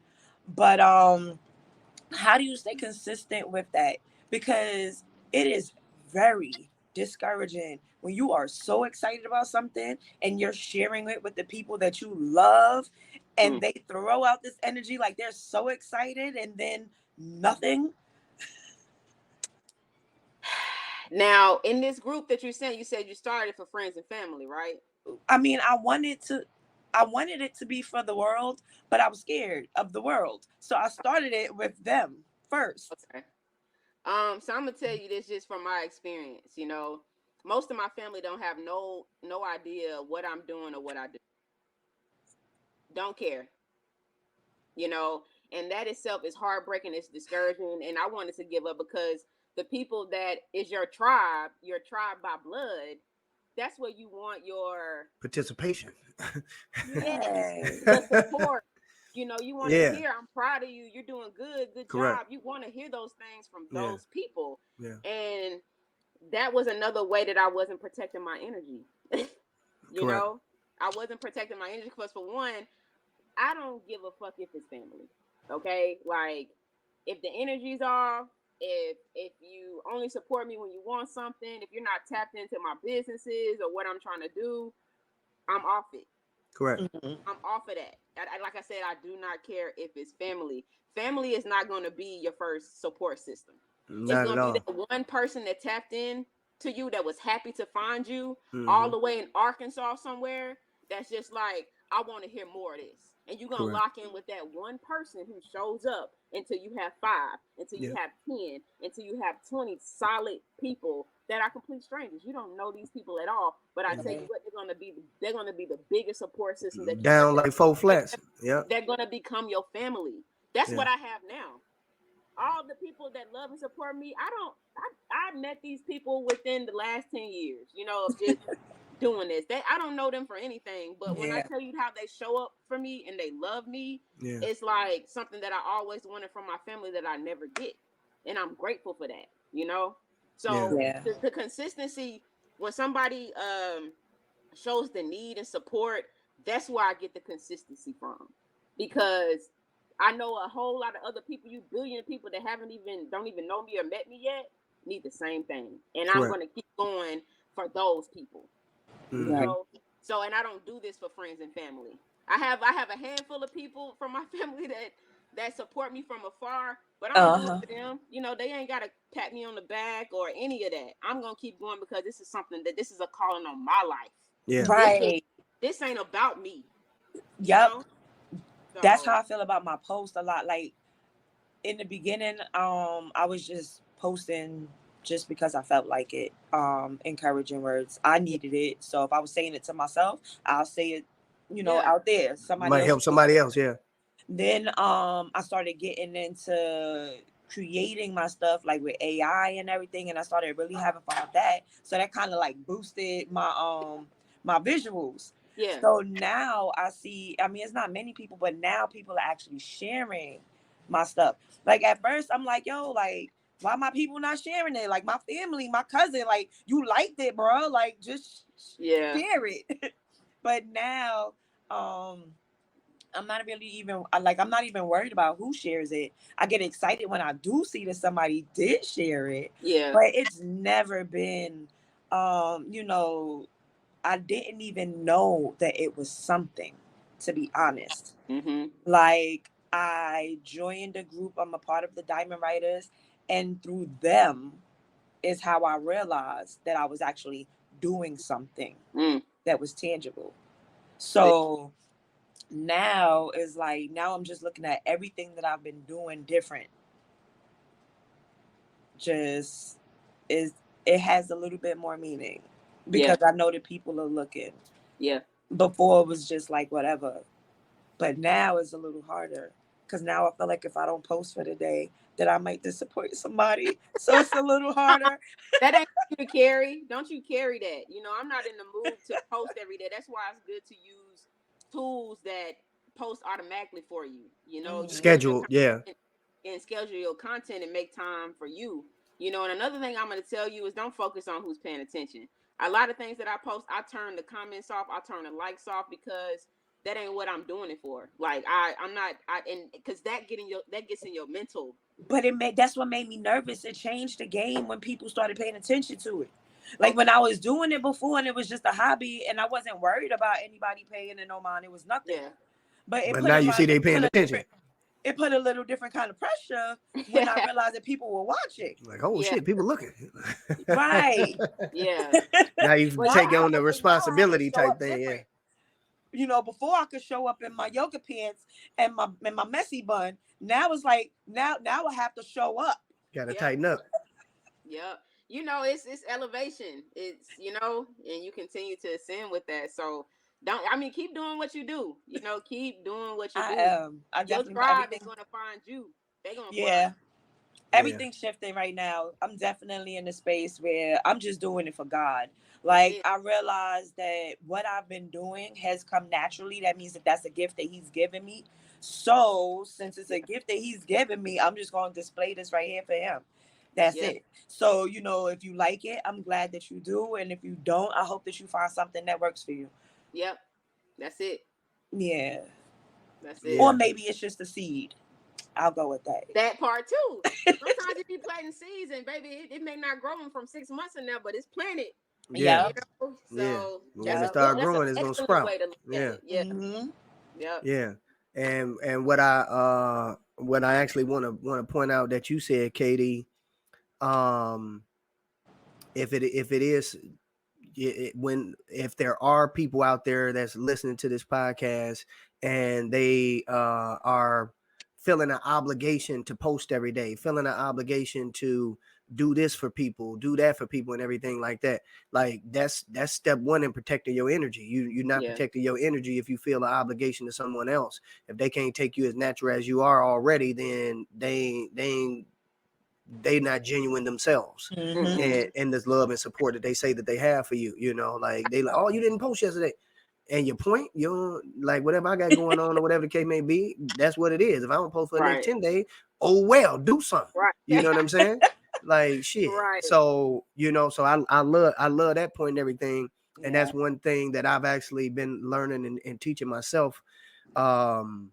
But how do you stay consistent with that? Because it is very discouraging when you are so excited about something and you're sharing it with the people that you love, and they throw out this energy like they're so excited, and then nothing. Now, in this group that you said you started for friends and family, right? I mean, I wanted it to be for the world, but I was scared of the world. So I started it with them first. Okay. So I'm gonna tell you this just from my experience. Most of my family don't have no idea what I'm doing or what I do. Don't care. And that itself is heartbreaking. It's discouraging, and I wanted to give up because the people that is your tribe by blood, that's where you want your participation. Yes. the support. You want to hear, I'm proud of you. You're doing good Correct. job. You want to hear those things from those people. Yeah. And that was another way that I wasn't protecting my energy. I wasn't protecting my energy because, for one, I don't give a fuck if it's family. Okay? Like, if the energy's off, if you only support me when you want something, if you're not tapped into my businesses or what I'm trying to do, I'm off it. Correct. I'm off of that. Like I said, I do not care if it's family. Family is not going to be your first support system. Not it's going to at be all. that one person that tapped in to you, that was happy to find you all the way in Arkansas somewhere. That's just like, I want to hear more of this. And you're going to lock in with that one person who shows up until you have 5, until you have 10, until you have 20 solid people that are complete strangers. You don't know these people at all. But I tell you what, they're gonna be the biggest support system that you down like 4 flats. Yeah. They're gonna become your family. That's Yeah. what I have now. All the people that love and support me, I met these people within the last 10 years, you know, of just doing this. I don't know them for anything, but when I tell you how they show up for me and they love me, it's like something that I always wanted from my family that I never get. And I'm grateful for that, you know? So the consistency, when somebody shows the need and support, that's where I get the consistency from. Because I know a whole lot of other people, you billion people that don't even know me or met me yet, need the same thing. And I'm going to keep going for those people. You know? So, and I don't do this for friends and family. I have a handful of people from my family that support me from afar, but I don't do it for them. You know, they ain't got to pat me on the back or any of that. I'm going to keep going because this is a calling on my life. Yeah. Right. This ain't about me. Yep. You know? So, that's how I feel about my post a lot. Like in the beginning, I was just posting just because I felt like it, encouraging words. I needed it. So if I was saying it to myself, I'll say it, you know, out there. Somebody might else help somebody else. Yeah. Then I started getting into creating my stuff like with AI and everything, and I started really having fun with that. So that kind of like boosted my my visuals. Yeah. So now I see, I mean, it's not many people, but now people are actually sharing my stuff. Like at first I'm like, yo, like, why my people not sharing it? Like my family, my cousin, like, you liked it, bro. Like just share it. But now I'm not even worried about who shares it. I get excited when I do see that somebody did share it. Yeah. But it's never been you know, I didn't even know that it was something, to be honest. Like I joined a group, I'm a part of the Diamond Writers, and through them is how I realized that I was actually doing something that was tangible. So now is like, now I'm just looking at everything that I've been doing different. Just it has a little bit more meaning because I know that people are looking. Yeah. Before it was just like whatever. But now it's a little harder because now I feel like if I don't post for the day, that I might disappoint somebody. So it's a little harder. That ain't you to carry. Don't you carry that. You know, I'm not in the mood to post every day. That's why it's good to use tools that post automatically for you. You know, you schedule, and schedule your content and make time for you. You know, and another thing I'm going to tell you is don't focus on who's paying attention. A lot of things that I post, I turn the comments off, I turn the likes off because that ain't what I'm doing it for. Like I'm not, and because that gets in your mental. But that's what made me nervous. It changed the game when people started paying attention to it. Like when I was doing it before and it was just a hobby and I wasn't worried about anybody paying it no mind. It was nothing. Yeah. But now you see they paying attention. It put a little different kind of pressure when I realized that people were watching. Like, oh shit, people looking. Right. Yeah. Now you take on the responsibility type thing. Yeah. You know, before I could show up in my yoga pants and my messy bun. Now it's like now I have to show up. Gotta tighten up. Yeah. You know, it's elevation. It's, you know, and you continue to ascend with that. So keep doing what you do. You know, keep doing what you do. Your tribe is gonna find you. They're gonna find you. Everything's shifting right now. I'm definitely in a space where I'm just doing it for God. Like I realized that what I've been doing has come naturally. That means that that's a gift that He's given me. So since it's a gift that He's given me, I'm just going to display this right here for Him. That's it. So, you know, if you like it, I'm glad that you do. And if you don't, I hope that you find something that works for you. Yep. That's it. Yeah. That's it. Or maybe it's just a seed. I'll go with that. That part too. Sometimes if you planting seeds and baby, it may not grow them from 6 months in there, but it's planted. Yeah. You know? So when it start growing, it's gonna sprout. Yeah. Yeah. And what I actually want to point out that you said, Katie, if there are people out there that's listening to this podcast and they are feeling an obligation to post every day, feeling an obligation to do this for people, do that for people, and everything like that. Like that's step one in protecting your energy. You're not protecting your energy if you feel an obligation to someone else. If they can't take you as natural as you are already, then they not genuine themselves. And this love and support that they say that they have for you. You know, like they like, oh, you didn't post yesterday. And your point, you like whatever I got going on or whatever the case may be, that's what it is. If I don't post for the next 10 days, oh well, do something. Right. You know what I'm saying? Like shit. Right. So, you know, so I love that point and everything. And that's one thing that I've actually been learning and teaching myself. And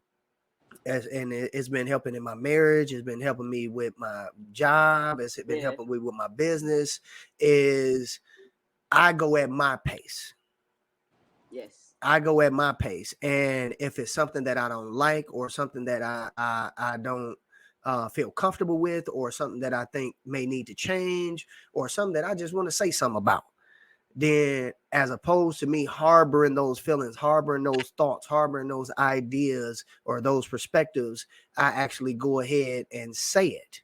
it's been helping in my marriage. It's been helping me with my job. It's been helping me with my business. Is I go at my pace. Yes. I go at my pace, and if it's something that I don't like, or something that I don't feel comfortable with, or something that I think may need to change, or something that I just want to say something about, then as opposed to me harboring those feelings, harboring those thoughts, harboring those ideas or those perspectives, I actually go ahead and say it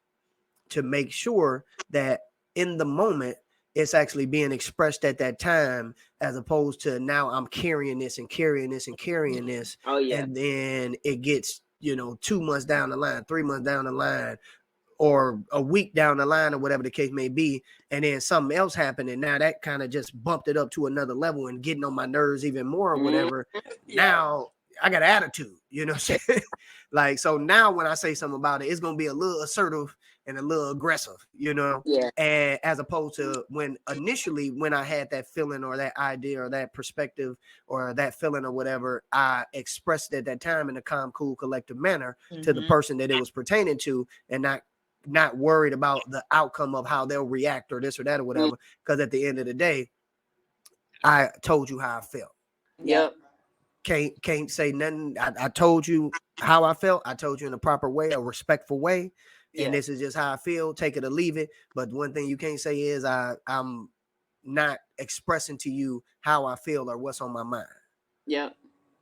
to make sure that in the moment it's actually being expressed at that time, as opposed to now I'm carrying this and carrying this and carrying this. Oh yeah. And then it gets, 2 months down the line, 3 months down the line, or a week down the line, or whatever the case may be, and then something else happened, and now that kind of just bumped it up to another level and getting on my nerves even more, or whatever. Now I got attitude, you know what I'm saying? Like, so now when I say something about it, it's gonna be a little assertive and a little aggressive, and as opposed to when I had that feeling or that idea or that perspective or that feeling or whatever, I expressed it at that time in a calm, cool, collective manner to the person that it was pertaining to, and not worried about the outcome of how they'll react or this or that or whatever. Because at the end of the day, I told you how I felt. Yep. Can't say nothing. I told you how I felt. I told you in a proper way, a respectful way. And this is just how I feel. Take it or leave it. But one thing you can't say is I'm not expressing to you how I feel or what's on my mind. Yep.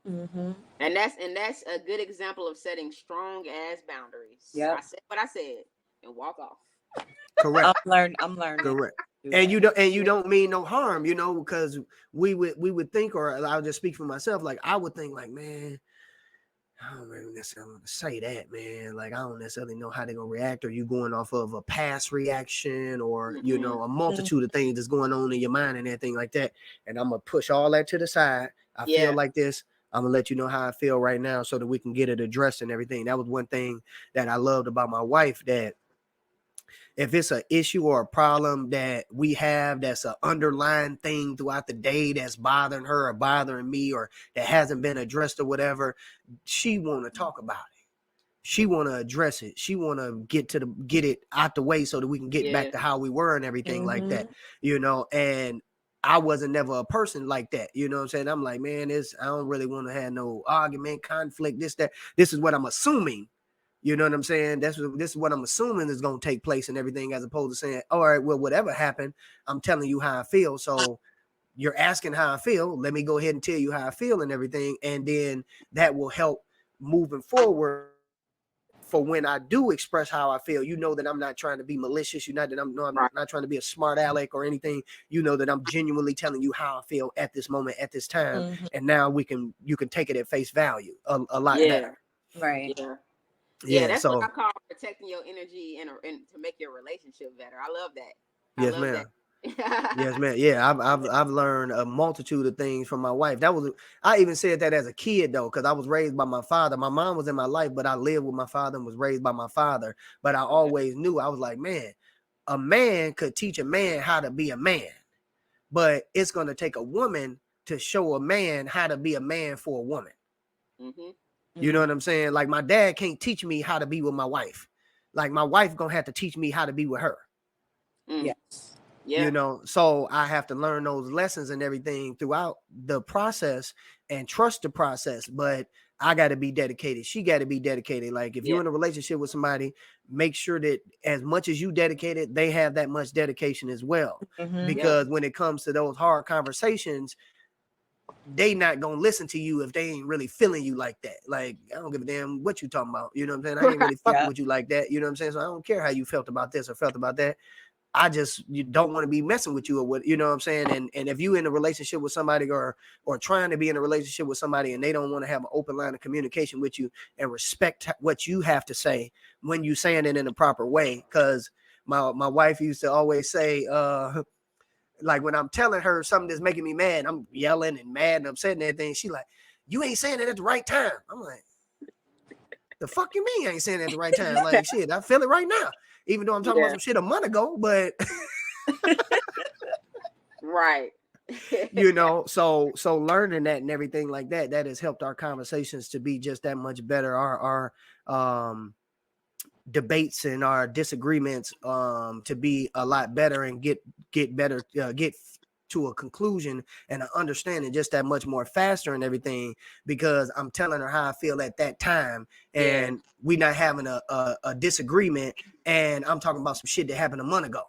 And that's a good example of setting strong ass boundaries. I said what I said and walk off. Correct. I'm learning. Correct. And you don't mean no harm, because we would think, or I'll just speak for myself, like I would think like, man, I don't really necessarily want to say that, man. Like, I don't necessarily know how they're going to react. Or you going off of a past reaction, or, a multitude of things that's going on in your mind and everything like that. And I'm going to push all that to the side. I feel like this. I'm going to let you know how I feel right now so that we can get it addressed and everything. That was one thing that I loved about my wife, that if it's an issue or a problem that we have that's an underlying thing throughout the day that's bothering her or bothering me, or that hasn't been addressed or whatever, she want to talk about it. She want to address it. She want to get it out the way so that we can get back to how we were and everything like that, and I wasn't never a person like that. You know what I'm saying? I'm like, man, I don't really want to have no argument, conflict, this, that. This is what I'm assuming. You know what I'm saying? This is what I'm assuming is going to take place and everything, as opposed to saying, all right, well, whatever happened, I'm telling you how I feel. So you're asking how I feel. Let me go ahead and tell you how I feel and everything. And then that will help moving forward. For when I do express how I feel, that I'm not trying to be malicious. I'm not trying to be a smart aleck or anything. That I'm genuinely telling you how I feel at this moment, at this time. And now you can take it at face value a lot better. Right. Yeah, that's so, what I call protecting your energy and to make your relationship better. I love that. Yes, ma'am. Yes, man. Yeah, I've learned a multitude of things from my wife. I even said that as a kid though, because I was raised by my father. My mom was in my life, but I lived with my father and was raised by my father. But I always knew, I was like, man, a man could teach a man how to be a man, but it's going to take a woman to show a man how to be a man for a woman. You know what I'm saying? Like, my dad can't teach me how to be with my wife. Like, my wife gonna have to teach me how to be with her. Yes. Yeah. So I have to learn those lessons and everything throughout the process and trust the process. But I got to be dedicated. She got to be dedicated. Like, if you're in a relationship with somebody, make sure that as much as you dedicated, they have that much dedication as well. Because when it comes to those hard conversations, they not gonna listen to you if they ain't really feeling you like that. Like, I don't give a damn what you talking about. You know what I'm saying? I ain't really fucking with you like that. You know what I'm saying? So I don't care how you felt about this or felt about that. you don't want to be messing with you or what, you know what I'm saying? And if you in a relationship with somebody or trying to be in a relationship with somebody and they don't want to have an open line of communication with you and respect what you have to say when you saying it in a proper way. Cause my wife used to always say, like when I'm telling her something that's making me mad, I'm yelling and mad and upset and everything. She like, you ain't saying it at the right time. I'm like, the fuck you mean I ain't saying it at the right time? Like shit, I feel it right now. Even though I'm talking about some shit a month ago, but right. you know, so learning that and everything like that has helped our conversations to be just that much better. Our debates and our disagreements to be a lot better and get better, get to a conclusion and an understanding just that much more faster and everything, because I'm telling her how I feel at that time and we not having a disagreement and I'm talking about some shit that happened a month ago.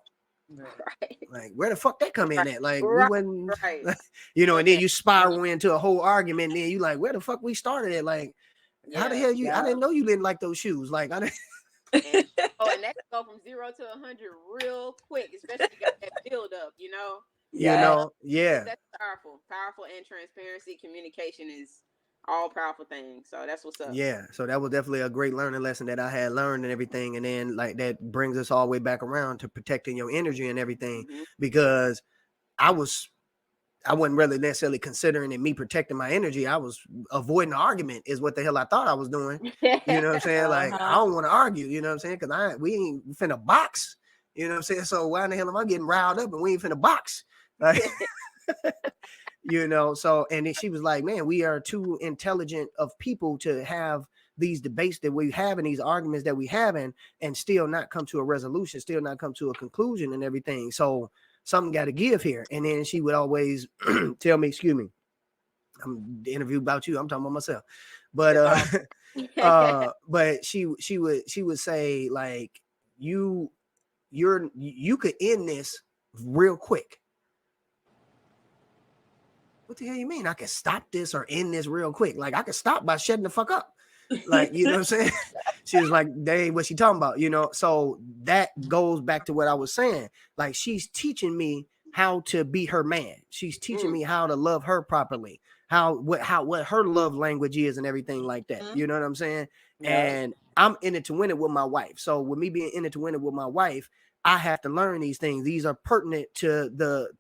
Right. Like where the fuck that come in at? Like we wasn't, you know, and then you spiral into a whole argument. And then you like, where the fuck we started at? Like, how the hell you? I didn't know you didn't like those shoes. Like I didn't. And that can go from 0 to 100 real quick, especially if you got that build up, you know. You know, That's powerful, and transparency, communication is all powerful things. So that's what's up. Yeah, so that was definitely a great learning lesson that I had learned and everything. And then like that brings us all the way back around to protecting your energy and everything, because I wasn't really necessarily considering it me protecting my energy. I was avoiding the argument is what the hell I thought I was doing. You know what I'm saying? Like, I don't want to argue, you know what I'm saying? Because we ain't finna box. You know what I'm saying? So why in the hell am I getting riled up and we ain't finna box? Like, you know, so, and then she was like, man, we are too intelligent of people to have these debates that we have and these arguments that we having and still not come to a resolution, still not come to a conclusion and everything. So something got to give here. And then she would always tell me, excuse me, I'm the interview about you. I'm talking about myself. But but she would say like, you could end this real quick. What the hell you mean? I can stop this or end this real quick? Like I could stop by shutting the fuck up. Like, you know what I'm saying? She was like, "Dang, what she talking about?" You know, so that goes back to what I was saying. Like she's teaching me how to be her man. She's teaching me how to love her properly, what her love language is and everything like that. You know what I'm saying? And I'm in it to win it with my wife. So with me being in it to win it with my wife, I have to learn these things. These are pertinent to the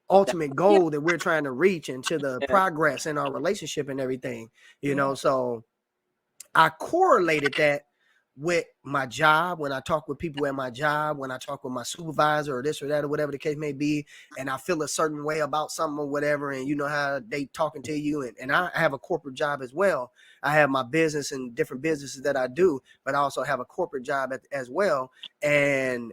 ultimate goal that we're trying to reach and to the progress in our relationship and everything, you know. So I correlated that with my job, when I talk with people at my job, when I talk with my supervisor or this or that or whatever the case may be, and I feel a certain way about something or whatever, and you know how they talking to you, and I have a corporate job as well. I have my business and different businesses that I do, but I also have a corporate job as well. And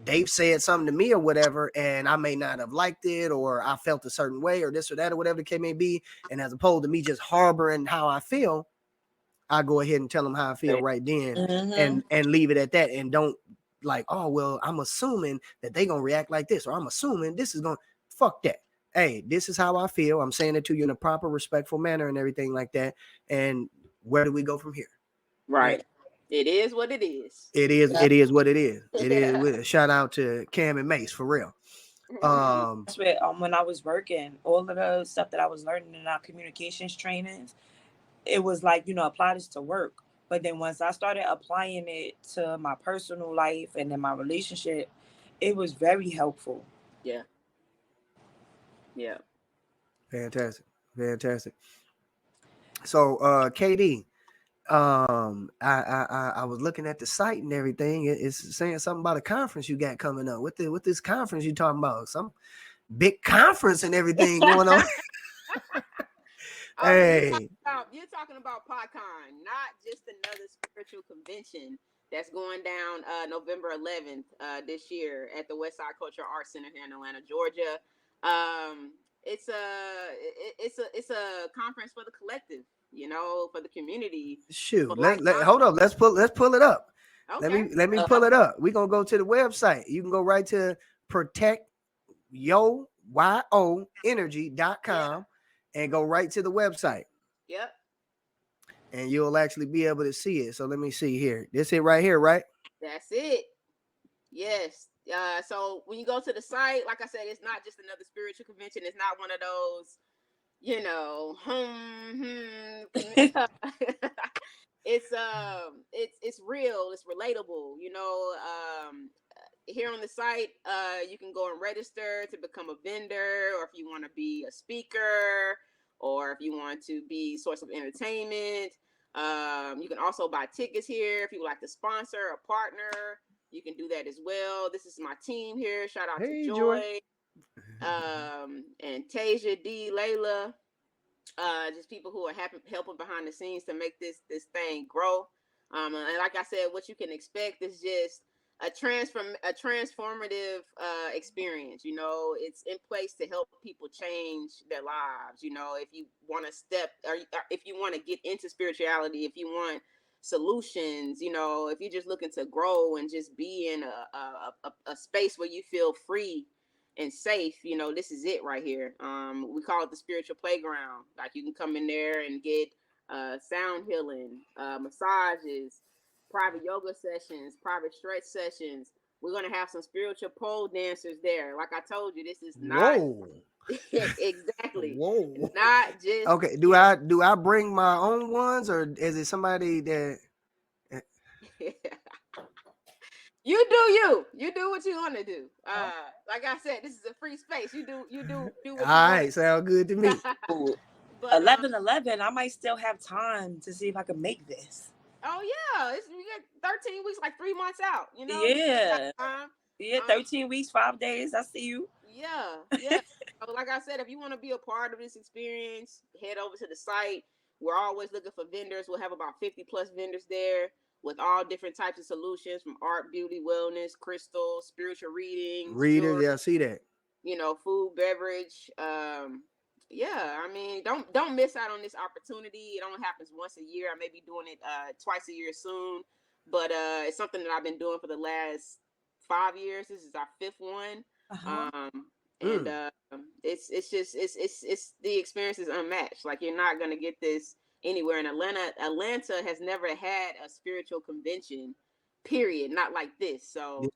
they've said something to me or whatever, and I may not have liked it, or I felt a certain way, or this or that, or whatever the case may be. And as opposed to me just harboring how I feel, I go ahead and tell them how I feel right then, and leave it at that, and don't like, oh well, I'm assuming that they gonna react like this, or I'm assuming this is gonna fuck that. Hey, this is how I feel. I'm saying it to you in a proper, respectful manner and everything like that. And where do we go from here? Right. It is what it is. It is what it is. It is. Shout out to Cam and Mace for real. That's where, when I was working, all of the stuff that I was learning in our communications trainings, it was like, you know, apply this to work. But then once I started applying it to my personal life and then my relationship, it was very helpful. Yeah. Yeah. Fantastic. So KD, I was looking at the site and everything. It's saying something about a conference you got coming up. What this conference you talking about? Some big conference and everything going on. Hey, you're talking about PodCon, not just another spiritual convention that's going down November 11th this year at the Westside Cultural Arts Center here in Atlanta, Georgia. It's a conference for the collective, you know, for the community. Shoot, hold up. Let's pull it up. Okay. Let me pull it up. We're gonna go to the website. You can go right to protectyoenergy.com and go right to the website. Yep. and you'll actually be able to see it. So let me see here. This it right here, right? That's it. Yes. So when you go to the site, like I said, it's not just another spiritual convention. It's not one of those, you know, it's real. It's relatable. You know, here on the site, you can go and register to become a vendor, or if you want to be a speaker, or if you want to be source of entertainment. You can also buy tickets here if you would like to sponsor a partner. You can do that as well. This is my team here. Shout out to Hey, Joy. Joy, and Tasia, D, Layla. Just people who are helping behind the scenes to make this thing grow. And like I said, what you can expect is just a transformative experience. You know, it's in place to help people change their lives. You know, if you want to or if you want to get into spirituality, if you want solutions, you know, if you're just looking to grow and just be in a space where you feel free and safe, you know, this is it right here. We call it the spiritual playground. Like, you can come in there and get sound healing, massages, private yoga sessions, private stretch sessions. We're gonna have some spiritual pole dancers there. Like I told you, this is not Whoa. exactly. Whoa. It's not just Okay. Do I bring my own ones, or is it somebody that? You do what you want to do. Like I said, this is a free space. You do what All you want. right, sound good to me. But 11/11, I might still have time to see if I can make this. Oh yeah, we got 13 weeks, like 3 months out. You know. Yeah. Yeah, 13 weeks, 5 days. I see you. Yeah. So like I said, if you want to be a part of this experience, head over to the site. We're always looking for vendors. We'll have about 50 plus vendors there with all different types of solutions, from art, beauty, wellness, crystals, spiritual readings, Readers, jewelry, yeah, I see that. you know, food, beverage. Yeah, I mean, don't miss out on this opportunity. It only happens once a year. I may be doing it twice a year soon, but it's something that I've been doing for the last 5 years. This is our 5th one. And it's just it's the experience is unmatched. Like, you're not gonna get this anywhere in Atlanta. Atlanta has never had a spiritual convention, period, not like this. So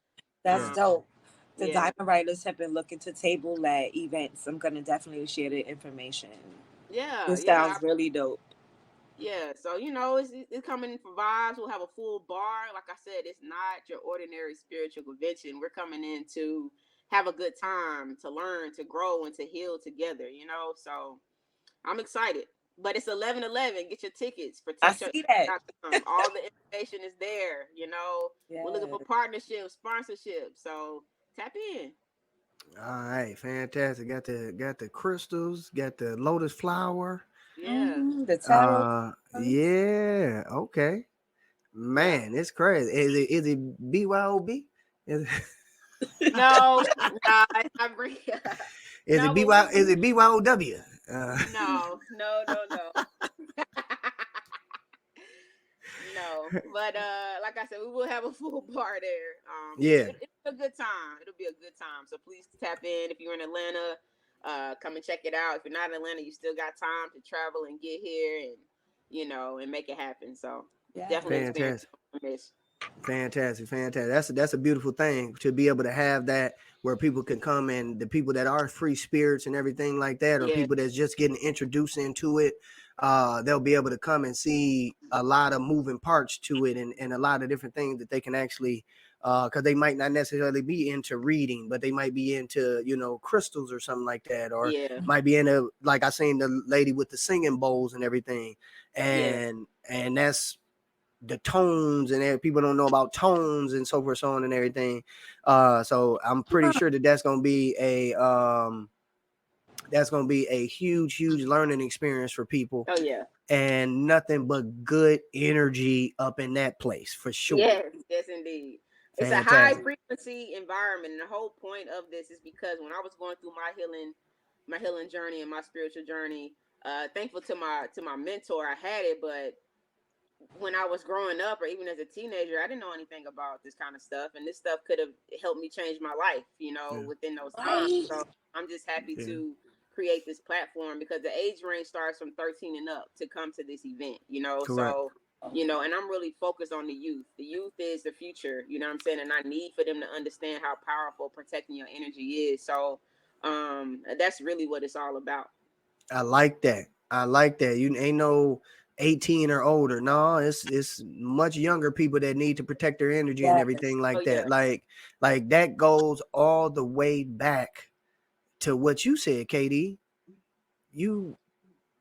that's dope. The yeah. Diamond Writers have been looking to table at events. I'm gonna definitely share the information. Yeah, This sounds really dope. Yeah, so you know, it's coming in for vibes. We'll have a full bar. Like I said, it's not your ordinary spiritual convention. We're coming in to have a good time, to learn, to grow, and to heal together. You know, so I'm excited. But it's 11/11. Get your tickets. I see that. All the information is there. You know, we're looking for Yes. partnerships, sponsorship. So tap in. All right, fantastic. Got the crystals, got the lotus flower. Yeah. The tarot. Yeah, okay. Man, it's crazy. Is it BYOB? Is No, no, it's not it no, BY? Is it BYOW? No. No, but like I said, we will have a full bar there. Yeah. It's a good time. It'll be a good time. So please tap in if you're in Atlanta. Come and check it out. If you're not in Atlanta, you still got time to travel and get here, and you know, and make it happen. So definitely Fantastic. Fantastic. That's a beautiful thing to be able to have that, where people can come, and the people that are free spirits and everything like that, or people that's just getting introduced into it, they'll be able to come and see a lot of moving parts to it, and a lot of different things that they can actually, because they might not necessarily be into reading, but they might be into, you know, crystals or something like that, or might be into, like I seen the lady with the singing bowls and everything, and that's the tones, and people don't know about tones and so forth, so on and everything. So I'm pretty sure that's going to be a huge learning experience for people. Oh yeah. And nothing but good energy up in that place for sure. Yes, indeed. It's a high frequency environment, and the whole point of this is because when I was going through my healing journey and my spiritual journey, thankful to my mentor, I had it, but when I was growing up, or even as a teenager, I didn't know anything about this kind of stuff, and this stuff could have helped me change my life, you know, within those times. So I'm just happy to create this platform because the age range starts from 13 and up to come to this event, you know. Correct. So, you know, and I'm really focused on the youth. The youth is the future, you know what I'm saying? And I need for them to understand how powerful protecting your energy is. So that's really what it's all about. I like that. I like that. You ain't no 18 or older. No, it's much younger people that need to protect their energy and Yes. everything like Oh, that. yeah. Like that goes all the way back to what you said, KD. You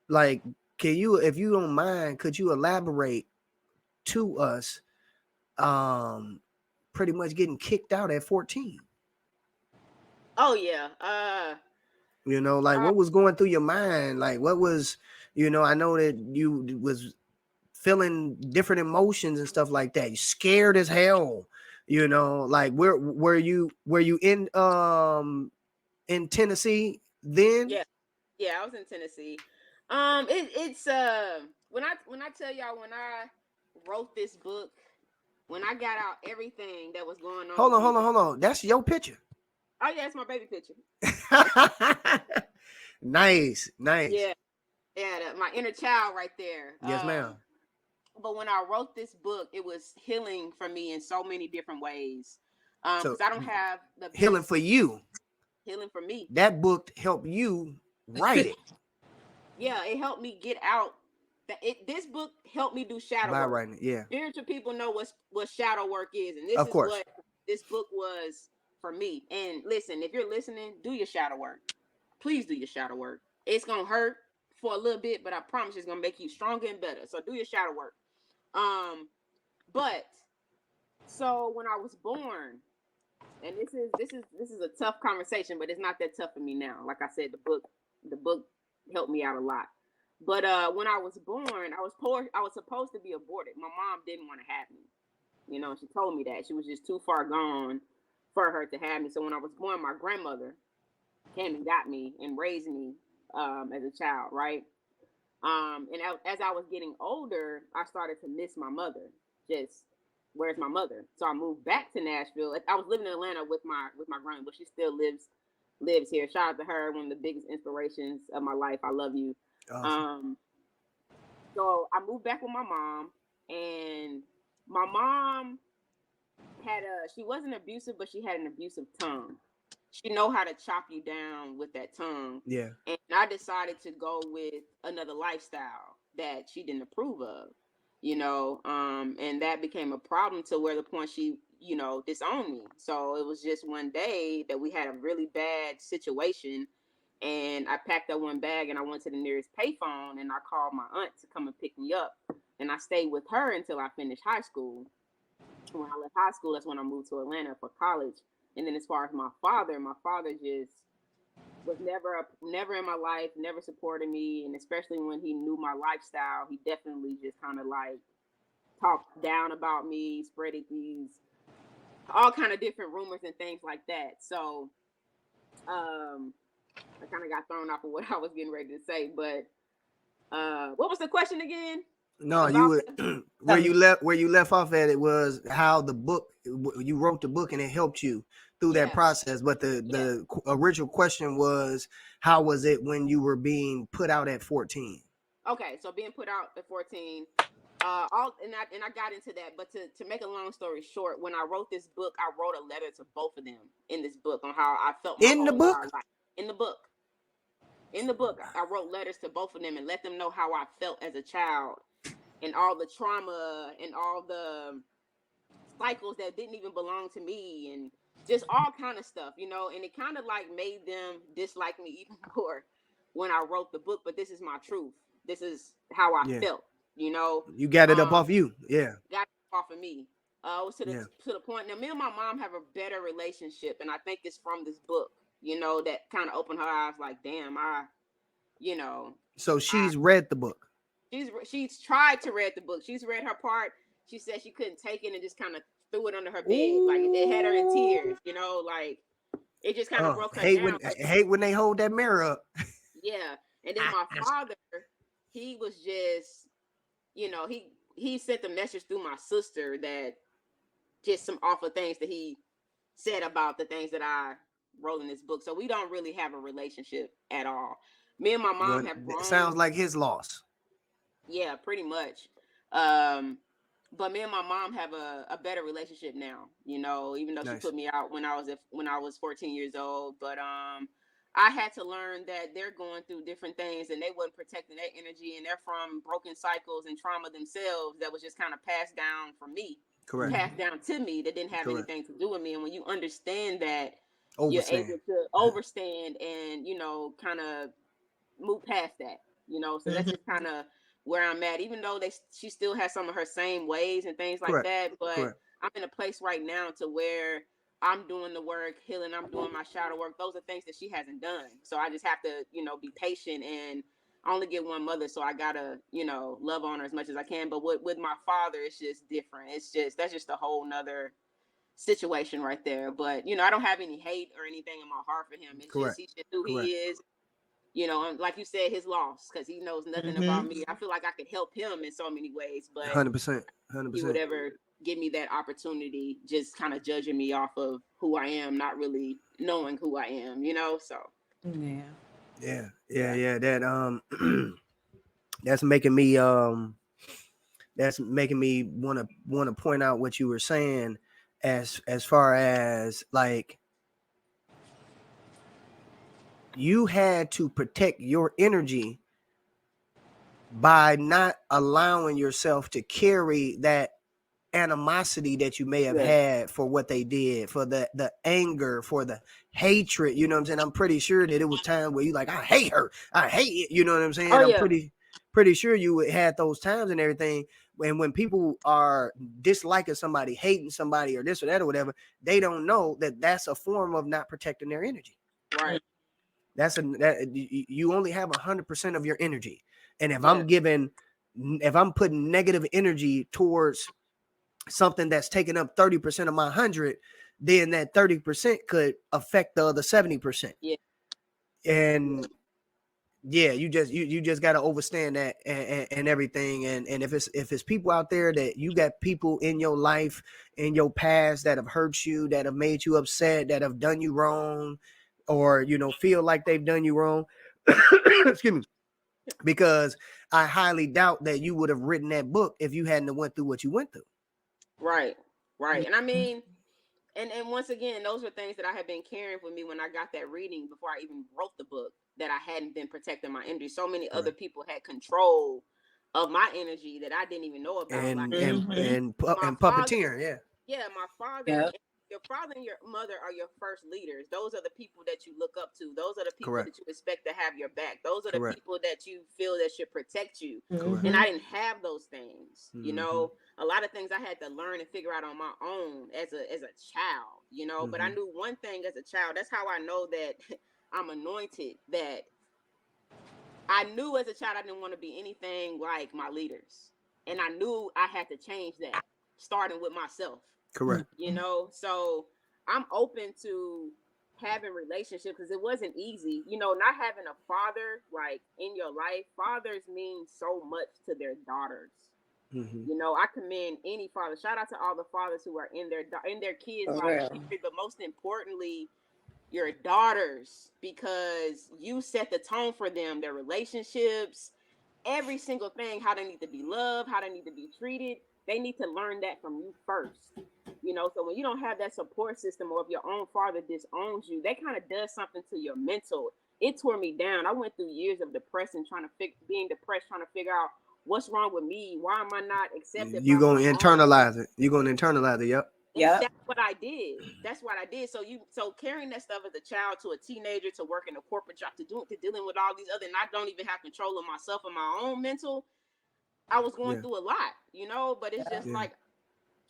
like, can you, if you don't mind, could you elaborate to us pretty much getting kicked out at 14? Oh, yeah. You know, like what was going through your mind? Like what was, you know, I know that you was feeling different emotions and stuff like that. You scared as hell, you know, like where were you in Tennessee then? Yeah. Yeah, I was in Tennessee. It's when I tell y'all, when I wrote this book, when I got out everything that was going on Hold with on, me. hold on. That's your picture. Oh yeah, it's my baby picture. Nice. Yeah, yeah, my inner child right there. Yes, ma'am. But when I wrote this book, it was healing for me in so many different ways. So Because I don't have the healing best for you. healing for me. That book helped you write it Yeah, it helped me get out. This book helped me do shadow by work. writing it. Yeah, Spiritual people know what shadow work is, and this of is course. what this book was for me. And listen, if you're listening, do your shadow work. Please do your shadow work. It's gonna hurt for a little bit, but I promise it's gonna make you stronger and better. So do your shadow work. But so when I was born, and this is a tough conversation, but it's not that tough for me now. Like I said, the book helped me out a lot. But when I was born, I was poor. I was supposed to be aborted. My mom didn't want to have me. You know, she told me that she was just too far gone for her to have me. So when I was born, my grandmother came and got me and raised me as a child, right? And as I was getting older, I started to miss my mother. Just where's my mother? So I moved back to Nashville. I was living in Atlanta with my grandma, but she still lives here. Shout out to her, one of the biggest inspirations of my life. I love you. Awesome. So I moved back with my mom, and my mom she wasn't abusive, but she had an abusive tongue. She know how to chop you down with that tongue. Yeah. And I decided to go with another lifestyle that she didn't approve of, you know, and that became a problem to where the point she, you know, disowned me. So it was just one day that we had a really bad situation, and I packed up one bag and I went to the nearest payphone and I called my aunt to come and pick me up, and I stayed with her until I finished high school. When I left high school, that's when I moved to Atlanta for college. And then as far as my father just was never in my life, never supported me, and especially when he knew my lifestyle, he definitely just kind of like talked down about me, spreading these all kind of different rumors and things like that. So I kind of got thrown off of what I was getting ready to say. But what was the question again? No, About you would where you left off at it was how the book, you wrote the book and it helped you through that Yeah. process. But the original question was, how was it when you were being put out at 14? Okay, so being put out at 14, I got into that, but to make a long story short, when I wrote this book, I wrote a letter to both of them in this book on how I felt my In the whole book? entire life. In the book, I wrote letters to both of them and let them know how I felt as a child and all the trauma and all the cycles that didn't even belong to me and just all kind of stuff, you know, and it kind of like made them dislike me even more when I wrote the book. But this is my truth. This is how I Yeah. felt, you know. You got it up off you. Yeah. Got it off of me. It was to Yeah. the point now me and my mom have a better relationship, and I think it's from this book, you know, that kind of opened her eyes like, damn, you know. So she's read the book. She's tried to read the book. She's read her part. She said she couldn't take it and just kind of threw it under her bed. Ooh. Like it had her in tears, you know, like it just kind of broke her down. Hate when they hold that mirror up. Yeah. And then my father, he was just, you know, he sent a message through my sister that just some awful things that he said about the things that I wrote in this book. So we don't really have a relationship at all. Me and my mom have grown. Sounds like his loss. Yeah, pretty much. But me and my mom have a better relationship now, you know, even though she put me out when I was 14 years old. But I had to learn that they're going through different things and they wasn't protecting their energy, and they're from broken cycles and trauma themselves that was just kind of passed down from me. Correct. Passed down to me that didn't have anything to do with me. And when you understand that, Overstand. you're able to overstand and, you know, kind of move past that, you know. So that's just kind of where I'm at, even though she still has some of her same ways and things like that. But I'm in a place right now to where I'm doing the work, healing, I'm doing my shadow work. Those are things that she hasn't done. So I just have to, you know, be patient. And I only get one mother, so I gotta, you know, love on her as much as I can. But with my father, it's just different. That's just a whole nother situation right there. But, you know, I don't have any hate or anything in my heart for him. It's just he's just who he is. You know, like you said, his loss, because he knows nothing about me. I feel like I could help him in so many ways, but 100%. He would ever give me that opportunity, just kind of judging me off of who I am, not really knowing who I am, you know. So yeah. That that's making me want to point out what you were saying as far as like you had to protect your energy by not allowing yourself to carry that animosity that you may have had for what they did, for the anger, for the hatred. You know what I'm saying? I'm pretty sure that it was time where you like, I hate her, I hate it. You know what I'm saying? I'm pretty sure you had those times and everything. And when people are disliking somebody, hating somebody, or this or that or whatever, they don't know that that's a form of not protecting their energy. Right. You only have 100% of your energy. And if I'm putting negative energy towards something that's taking up 30% of my 100, then that 30% could affect the other 70%. Yeah. And you just got to understand that and everything. And if it's people out there that you got people in your life, in your past that have hurt you, that have made you upset, that have done you wrong, or, you know, feel like they've done you wrong. Excuse me. Because I highly doubt that you would have written that book if you hadn't went through what you went through. Right. And I mean, and once again, those were things that I had been carrying with me when I got that reading before I even wrote the book, that I hadn't been protecting my energy. So many other people had control of my energy that I didn't even know about. And puppeteering, my father. Your father and your mother are your first leaders. Those are the people that you look up to. Those are the people that you expect to have your back. Those are the people that you feel that should protect you. And I didn't have those things. You know, a lot of things I had to learn and figure out on my own as a child, you know. But I knew one thing as a child. That's how I know that I'm anointed. That I knew as a child I didn't want to be anything like my leaders. And I knew I had to change that, starting with myself. Correct. You know, so I'm open to having relationships, because it wasn't easy, you know, not having a father like in your life. Fathers mean so much to their daughters. You know, I commend any father. Shout out to all the fathers who are in their kids' lives, but most importantly, your daughters, because you set the tone for them, their relationships, every single thing, how they need to be loved, how they need to be treated. They need to learn that from you first, you know. So when you don't have that support system, or if your own father disowns you, that kind of does something to your mental. It tore me down. I went through years of depression, being depressed, trying to figure out what's wrong with me. Why am I not accepted? You're going to internalize it. You're going to internalize it. Yep. That's what I did. So carrying that stuff as a child to a teenager, to working a corporate job, to dealing with all these other, and I don't even have control of myself and my own mental. I was going through a lot, you know, but it's just like,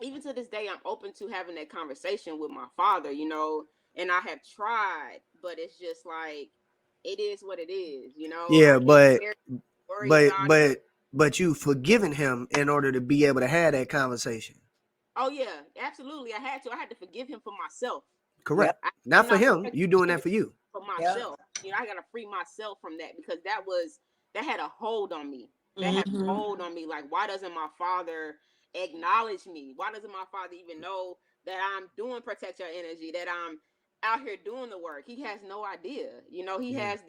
even to this day, I'm open to having that conversation with my father, you know, and I have tried, but it's just like, it is what it is, you know. Yeah, but you forgiven him in order to be able to have that conversation. Oh yeah, absolutely. I had to forgive him for myself. Correct. Not for him. You doing that for you. For myself. You know, I gotta free myself from that, because that had a hold on me. That had a hold on me. Like, why doesn't my father acknowledge me? Why doesn't my father even know that I'm doing protect your energy, that I'm out here doing the work. He has no idea. You know, he Yeah. has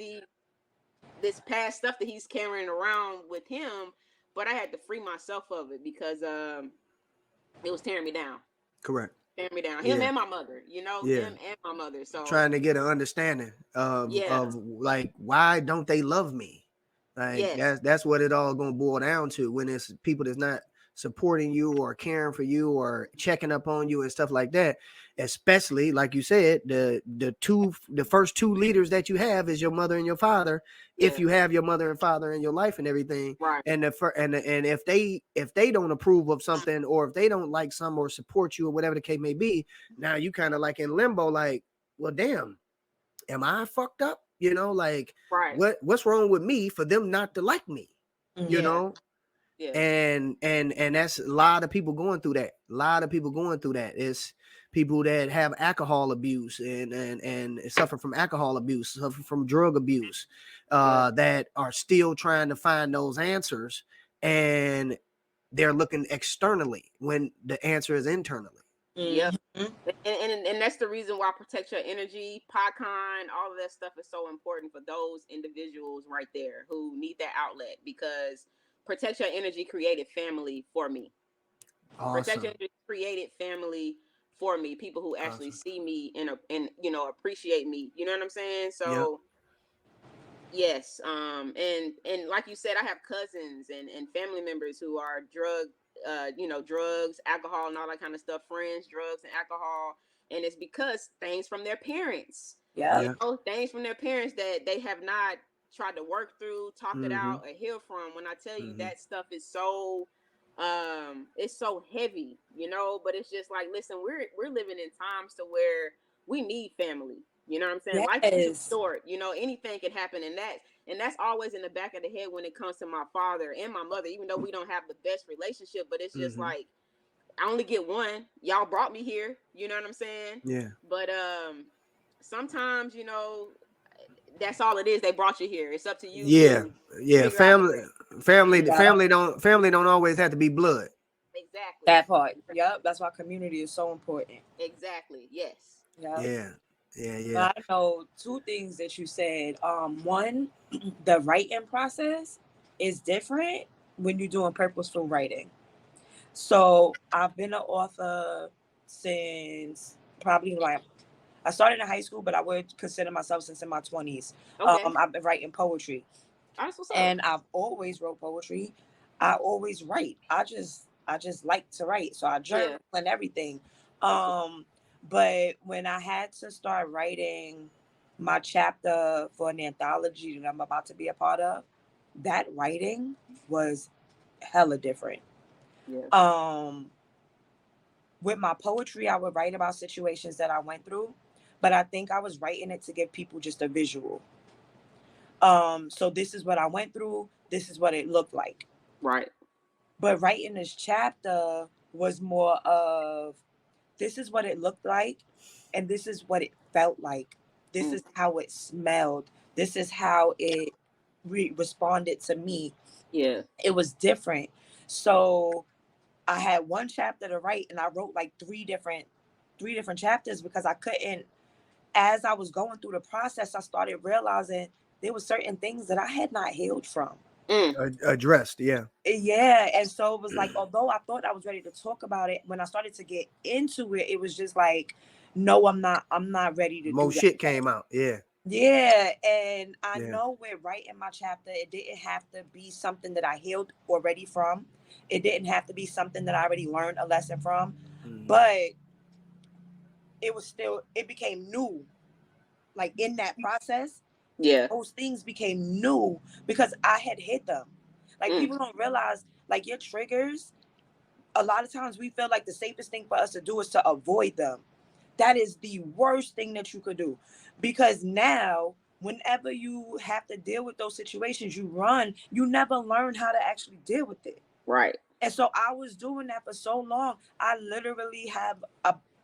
this past stuff that he's carrying around with him, but I had to free myself of it because it was tearing me down. Correct. Tearing me down. Him Yeah. and my mother, you know, Yeah. him and my mother. So Trying to get an understanding yeah, of like, why don't they love me? Like yes, that's what it all gonna boil down to, when it's people that's not supporting you or caring for you or checking up on you and stuff like that. Especially like you said, the first two leaders that you have is your mother and your father, if yeah, you have your mother and father in your life and everything. right, And and if they don't approve of something, or if they don't like some or support you or whatever the case may be, now you kind of like in limbo, like, well, damn, am I fucked up? You know, like right, what's wrong with me for them not to like me? You yeah, know, yeah, and that's a lot of people going through that. A lot of people going through that. It's people that have alcohol abuse and suffer from alcohol abuse, suffer from drug abuse, yeah, that are still trying to find those answers, and they're looking externally when the answer is internally. yeah. Mm-hmm. And that's the reason why Protect Your Energy, PodCon, all of that stuff is so important for those individuals right there who need that outlet, because Protect Your Energy created family for me. Protect Your Awesome. Energy created family for me. People who actually Awesome. see me and you know, appreciate me. You know what I'm saying? Yep. So yes, and like you said, I have cousins and family members who are you know, drugs, alcohol, and all that kind of stuff. Friends, drugs, and alcohol, and it's because things from their parents, Yeah. you Yeah. know, things from their parents that they have not tried to work through, talked it Mm-hmm. out, or heal from. When I tell you Mm-hmm. that stuff is so, it's so heavy, you know. But it's just like, listen, we're living in times to where we need family. You know what I'm saying? Life is too Yes. short. You know, anything can happen, and that's always in the back of the head when it comes to my father and my mother. Even though we don't have the best relationship, but it's just Mm-hmm. like, I only get one. Y'all brought me here. You know what I'm saying? Yeah. But sometimes, you know, that's all it is. They brought you here. It's up to you Yeah. to Yeah. figure out the Family. rest. Family. Yeah. Family don't always have to be blood. Exactly. That part. Yep. That's why community is so important. Exactly. Yes. Yeah. Yeah. Yeah. Yeah. I know two things that you said. One, the writing process is different when you're doing purposeful writing. So I've been an author since probably like I started in high school, but I would consider myself since in my 20s. Okay. I've been writing poetry, That's what's up. and I've always wrote poetry. I always write. I just like to write, so I journal Yeah. and everything. That's what, But when I had to start writing my chapter for an anthology that I'm about to be a part of, that writing was hella different. yeah. Um, with my poetry, I would write about situations that I went through, but I think I was writing it to give people just a visual. So this is what I went through. This is what it looked like. Right. But writing this chapter was more of this is what it looked like, and this is what it felt like. This Mm. is how it smelled. This is how it responded to me. Yeah. It was different. So I had one chapter to write, and I wrote like three different chapters because I couldn't. As I was going through the process, I started realizing there were certain things that I had not healed from. Mm. Addressed. Yeah. Yeah, and so it was like, although I thought I was ready to talk about it, when I started to get into it, it was just like, no, I'm not ready to do Most that shit yet. came out. Yeah. Yeah, and I Yeah. know with writing my chapter, it didn't have to be something that I healed already from. It didn't have to be something that I already learned a lesson from, Mm-hmm. but it became new. Like in that process, Yeah. those things became new because I had hid them. Like Mm. people don't realize, like your triggers, a lot of times we feel like the safest thing for us to do is to avoid them. That is the worst thing that you could do, because now whenever you have to deal with those situations, you run. You never learn how to actually deal with it. Right. And so I was doing that for so long. I literally have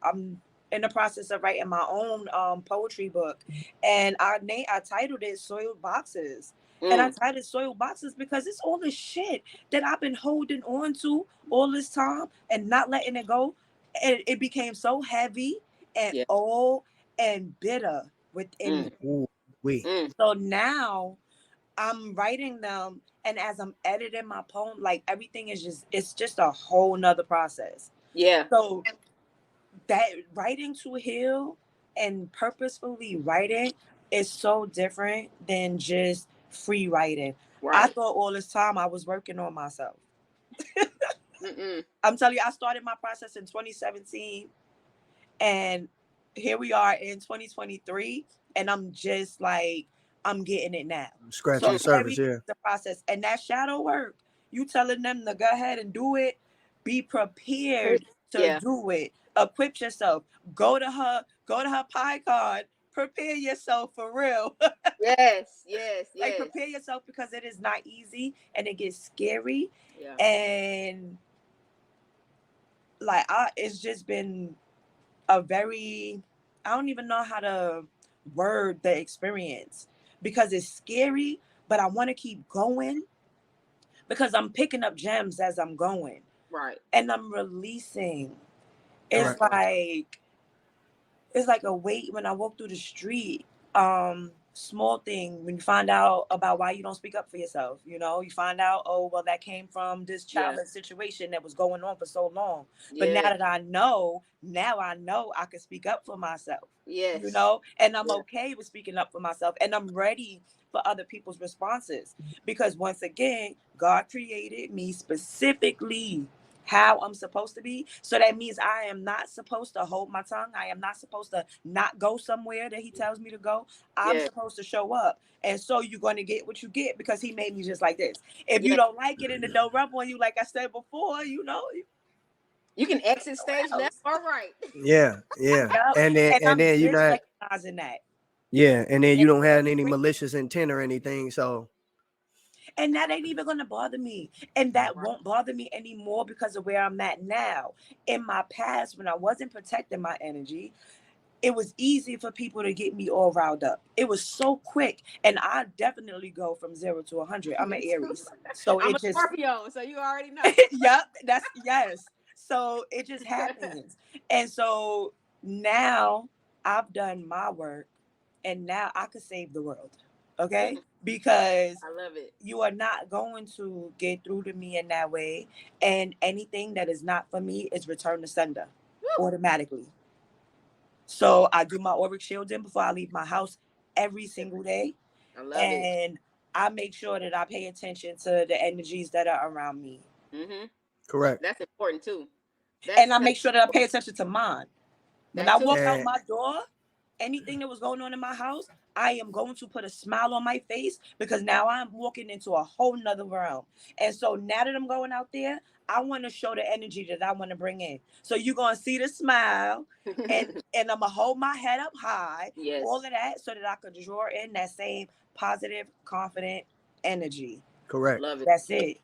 I'm in the process of writing my own poetry book, and I titled it Soiled Boxes. And I Mm. titled Soiled Boxes because it's all the shit that I've been holding on to all this time and not letting it go. And it became so heavy and Yeah. old, and bitter within me. Ooh, we. So now I'm writing them, and as I'm editing my poem, like everything is it's just a whole nother process. Yeah. So that writing to heal and purposefully writing is so different than just free writing. I Right. thought all this time I was working on myself. Mm-mm. I'm telling you, I started my process in 2017, and here we are in 2023, and I'm just like, I'm getting it now. Scratching So the surface, everything's yeah. the process, and that shadow work, you telling them to go ahead and do it. Be prepared to Yeah. do it. Equip yourself. Go to her PyCon. Prepare yourself for real. Yes. Yes. Like Yes. prepare yourself, because it is not easy and it gets scary. Yeah. And like it's just been a very, I don't even know how to word the experience, because it's scary, but I want to keep going because I'm picking up gems as I'm going, Right. and I'm releasing. It's Correct. like it's like a weight when I walk through the street. Small thing when you find out about why you don't speak up for yourself. You find out, oh well, that came from this Yeah. childhood situation that was going on for so long. But Yeah. now I know I can speak up for myself. Yes. And I'm Yeah. okay with speaking up for myself, and I'm ready for other people's responses, because once again, God created me specifically how I'm supposed to be. So that means I am not supposed to hold my tongue. I am not supposed to not go somewhere that he tells me to go. I'm Yeah. supposed to show up. And so you're going to get what you get, because he made me just like this. If you Yeah. don't like it and it don't rub on you, like I said before, You can exit somewhere stage left else. or right. Yeah, yeah. Yep. And then And and I'm then you just not recognizing that. yeah, and then you And, don't have any malicious intent or anything. So and that ain't even going to bother me. And that won't bother me anymore because of where I'm at now. In my past, when I wasn't protecting my energy, it was easy for people to get me all riled up. It was so quick. And I definitely go from 0 to 100. I'm an Me too. Aries. So I'm it a just, Scorpio, so you already know. yep, yes. So it just happens. And so now I've done my work, and now I could save the world. Okay? Because I love it. you are not going to get through to me in that way. And anything that is not for me is returned to sender Woo. automatically. So I do my auric shielding before I leave my house every single day. I love it. And I make sure that I pay attention to the energies that are around me. Mm-hmm. correct. That's important too. And I That's make sure that I pay attention to mine. When that I too. walk out And my door, anything that was going on in my house, I am going to put a smile on my face, because now I'm walking into a whole nother realm. And so now that I'm going out there, I want to show the energy that I want to bring in. So you're going to see the smile, and I'm going to hold my head up high, all of Yes. that, so that I could draw in that same positive, confident energy. correct. Love it. That's it.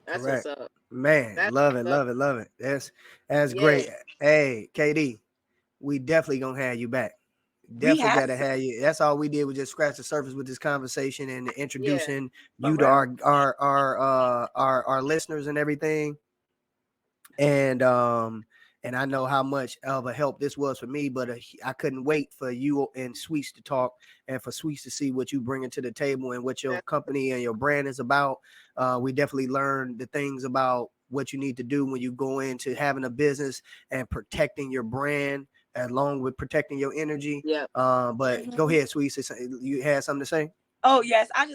That's what's Correct. up. Man, That's love what's it, up. love it, love it. That's great. Yes. Hey, KD, we definitely gonna have you back. We Definitely have gotta to. have you. That's all we did was just scratch the surface with this conversation and Yeah. introducing For you to real. our listeners and everything. And and I know how much of a help this was for me, but I couldn't wait for you and Sweets to talk, and for Sweets to see what you bringing to the table and what your That's company and your brand is about. We definitely learned the things about what you need to do when you go into having a business and protecting your brand along with protecting your energy. yeah. But go Mhm. ahead, Sweets. You had something to say? Oh yes, I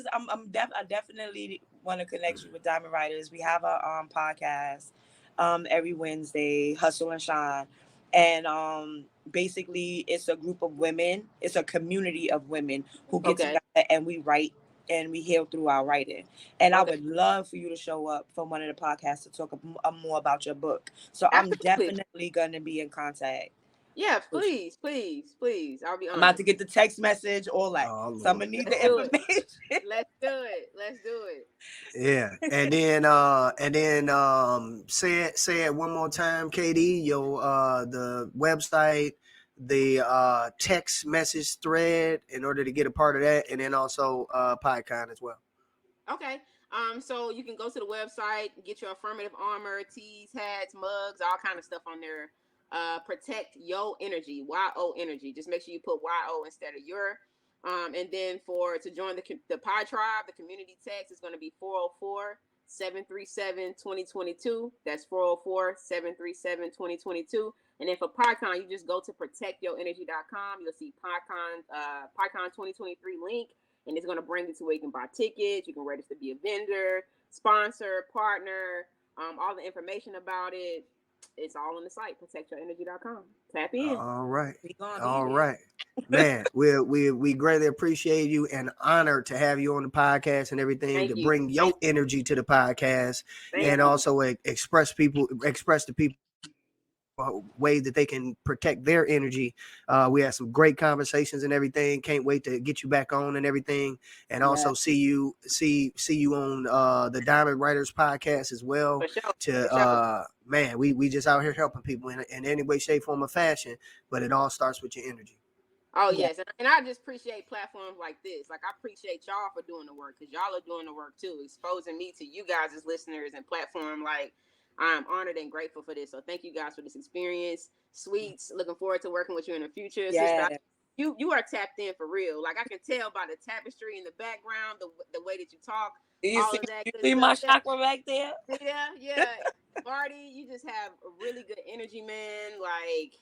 definitely want to connect you with Diamond Writers. We have a podcast every Wednesday, Hustle and Shine. And basically it's a group of women, it's a community of women who get Okay. together, and we write and we heal through our writing. And I Okay. would love for you to show up for one of the podcasts to talk more about your book. So I'm Absolutely. definitely going to be in contact Yeah. with you. Please, please, please. I'll be I'm about honored. to get the text message, all that. Oh So I'm Lord. gonna need Let's the do it. information. Let's do it. Let's do it. Yeah, and then say it one more time, KD. Your the website, the text message thread in order to get a part of that, and then also PyCon as well. Okay. So you can go to the website, get your affirmative armor, tees, hats, mugs, all kind of stuff on there. Protect Yo Energy, YO Energy. Just make sure you put YO instead of your. And then to join the Pi Tribe, the community text is going to be 404-737-2022. That's 404-737-2022. And then for PyCon, you just go to protectyoenergy.com. You'll see PyCon 2023 link, and it's going to bring you to where you can buy tickets, you can register to be a vendor, sponsor, partner, all the information about it. It's all on the site, protectyoenergy.com. Tap in. All right. All right. Man, we greatly appreciate you and honored to have you on the podcast and everything. Thank to you. bring your energy to the podcast. Thank and you. also express to people ways that they can protect their energy. We had some great conversations and everything. Can't wait to get you back on and everything, and also see you on the Diamond Writers podcast as well. For sure. Man, we just out here helping people in any way, shape, form, or fashion, but it all starts with your energy. Oh, yes. And I just appreciate platforms like this. Like, I appreciate y'all for doing the work, because y'all are doing the work too, exposing me to you guys as listeners and platform. Like, I'm honored and grateful for this. So thank you guys for this experience. Sweets, looking forward to working with you in the future. Yeah. Sister, you are tapped in for real. Like, I can tell by the tapestry in the background, the way that you talk. You see my chakra back there? Yeah. Marty, you just have a really good energy, man. Like,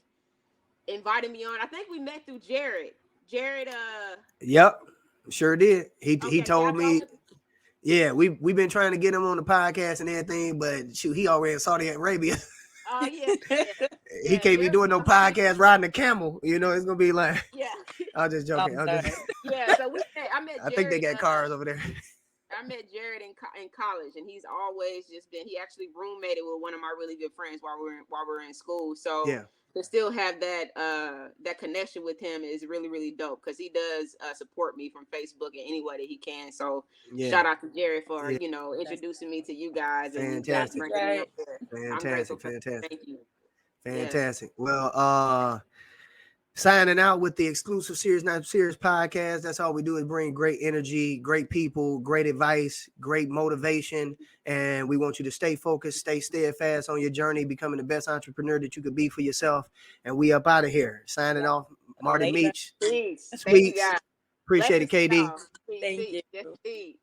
invited me on. I think we met through Jared. Yep, sure did. He told me. Yeah, we've been trying to get him on the podcast and everything, but shoot, he already in Saudi Arabia. Oh yeah. He can't be doing no podcast riding a camel. You know, it's gonna be like. Yeah. I'm just joking. Yeah. So I met Jared. I think they got cars over there. I met Jared in college, and he's always just been. He actually roommated with one of my really good friends while we were in school. So yeah. To still have that connection with him is really, really dope, because he does support me from Facebook in any way that he can. So shout out to Jerry for introducing me to you guys. Fantastic. And you guys Fantastic. Thank you. Fantastic. Yeah. Well, signing out with the exclusive Serious Not Serious podcast. That's all we do is bring great energy, great people, great advice, great motivation. And we want you to stay focused, stay steadfast on your journey, becoming the best entrepreneur that you could be for yourself. And we up out of here. Signing off, Marty Meach. Peace. Sweets. Appreciate it, KD. Thank you.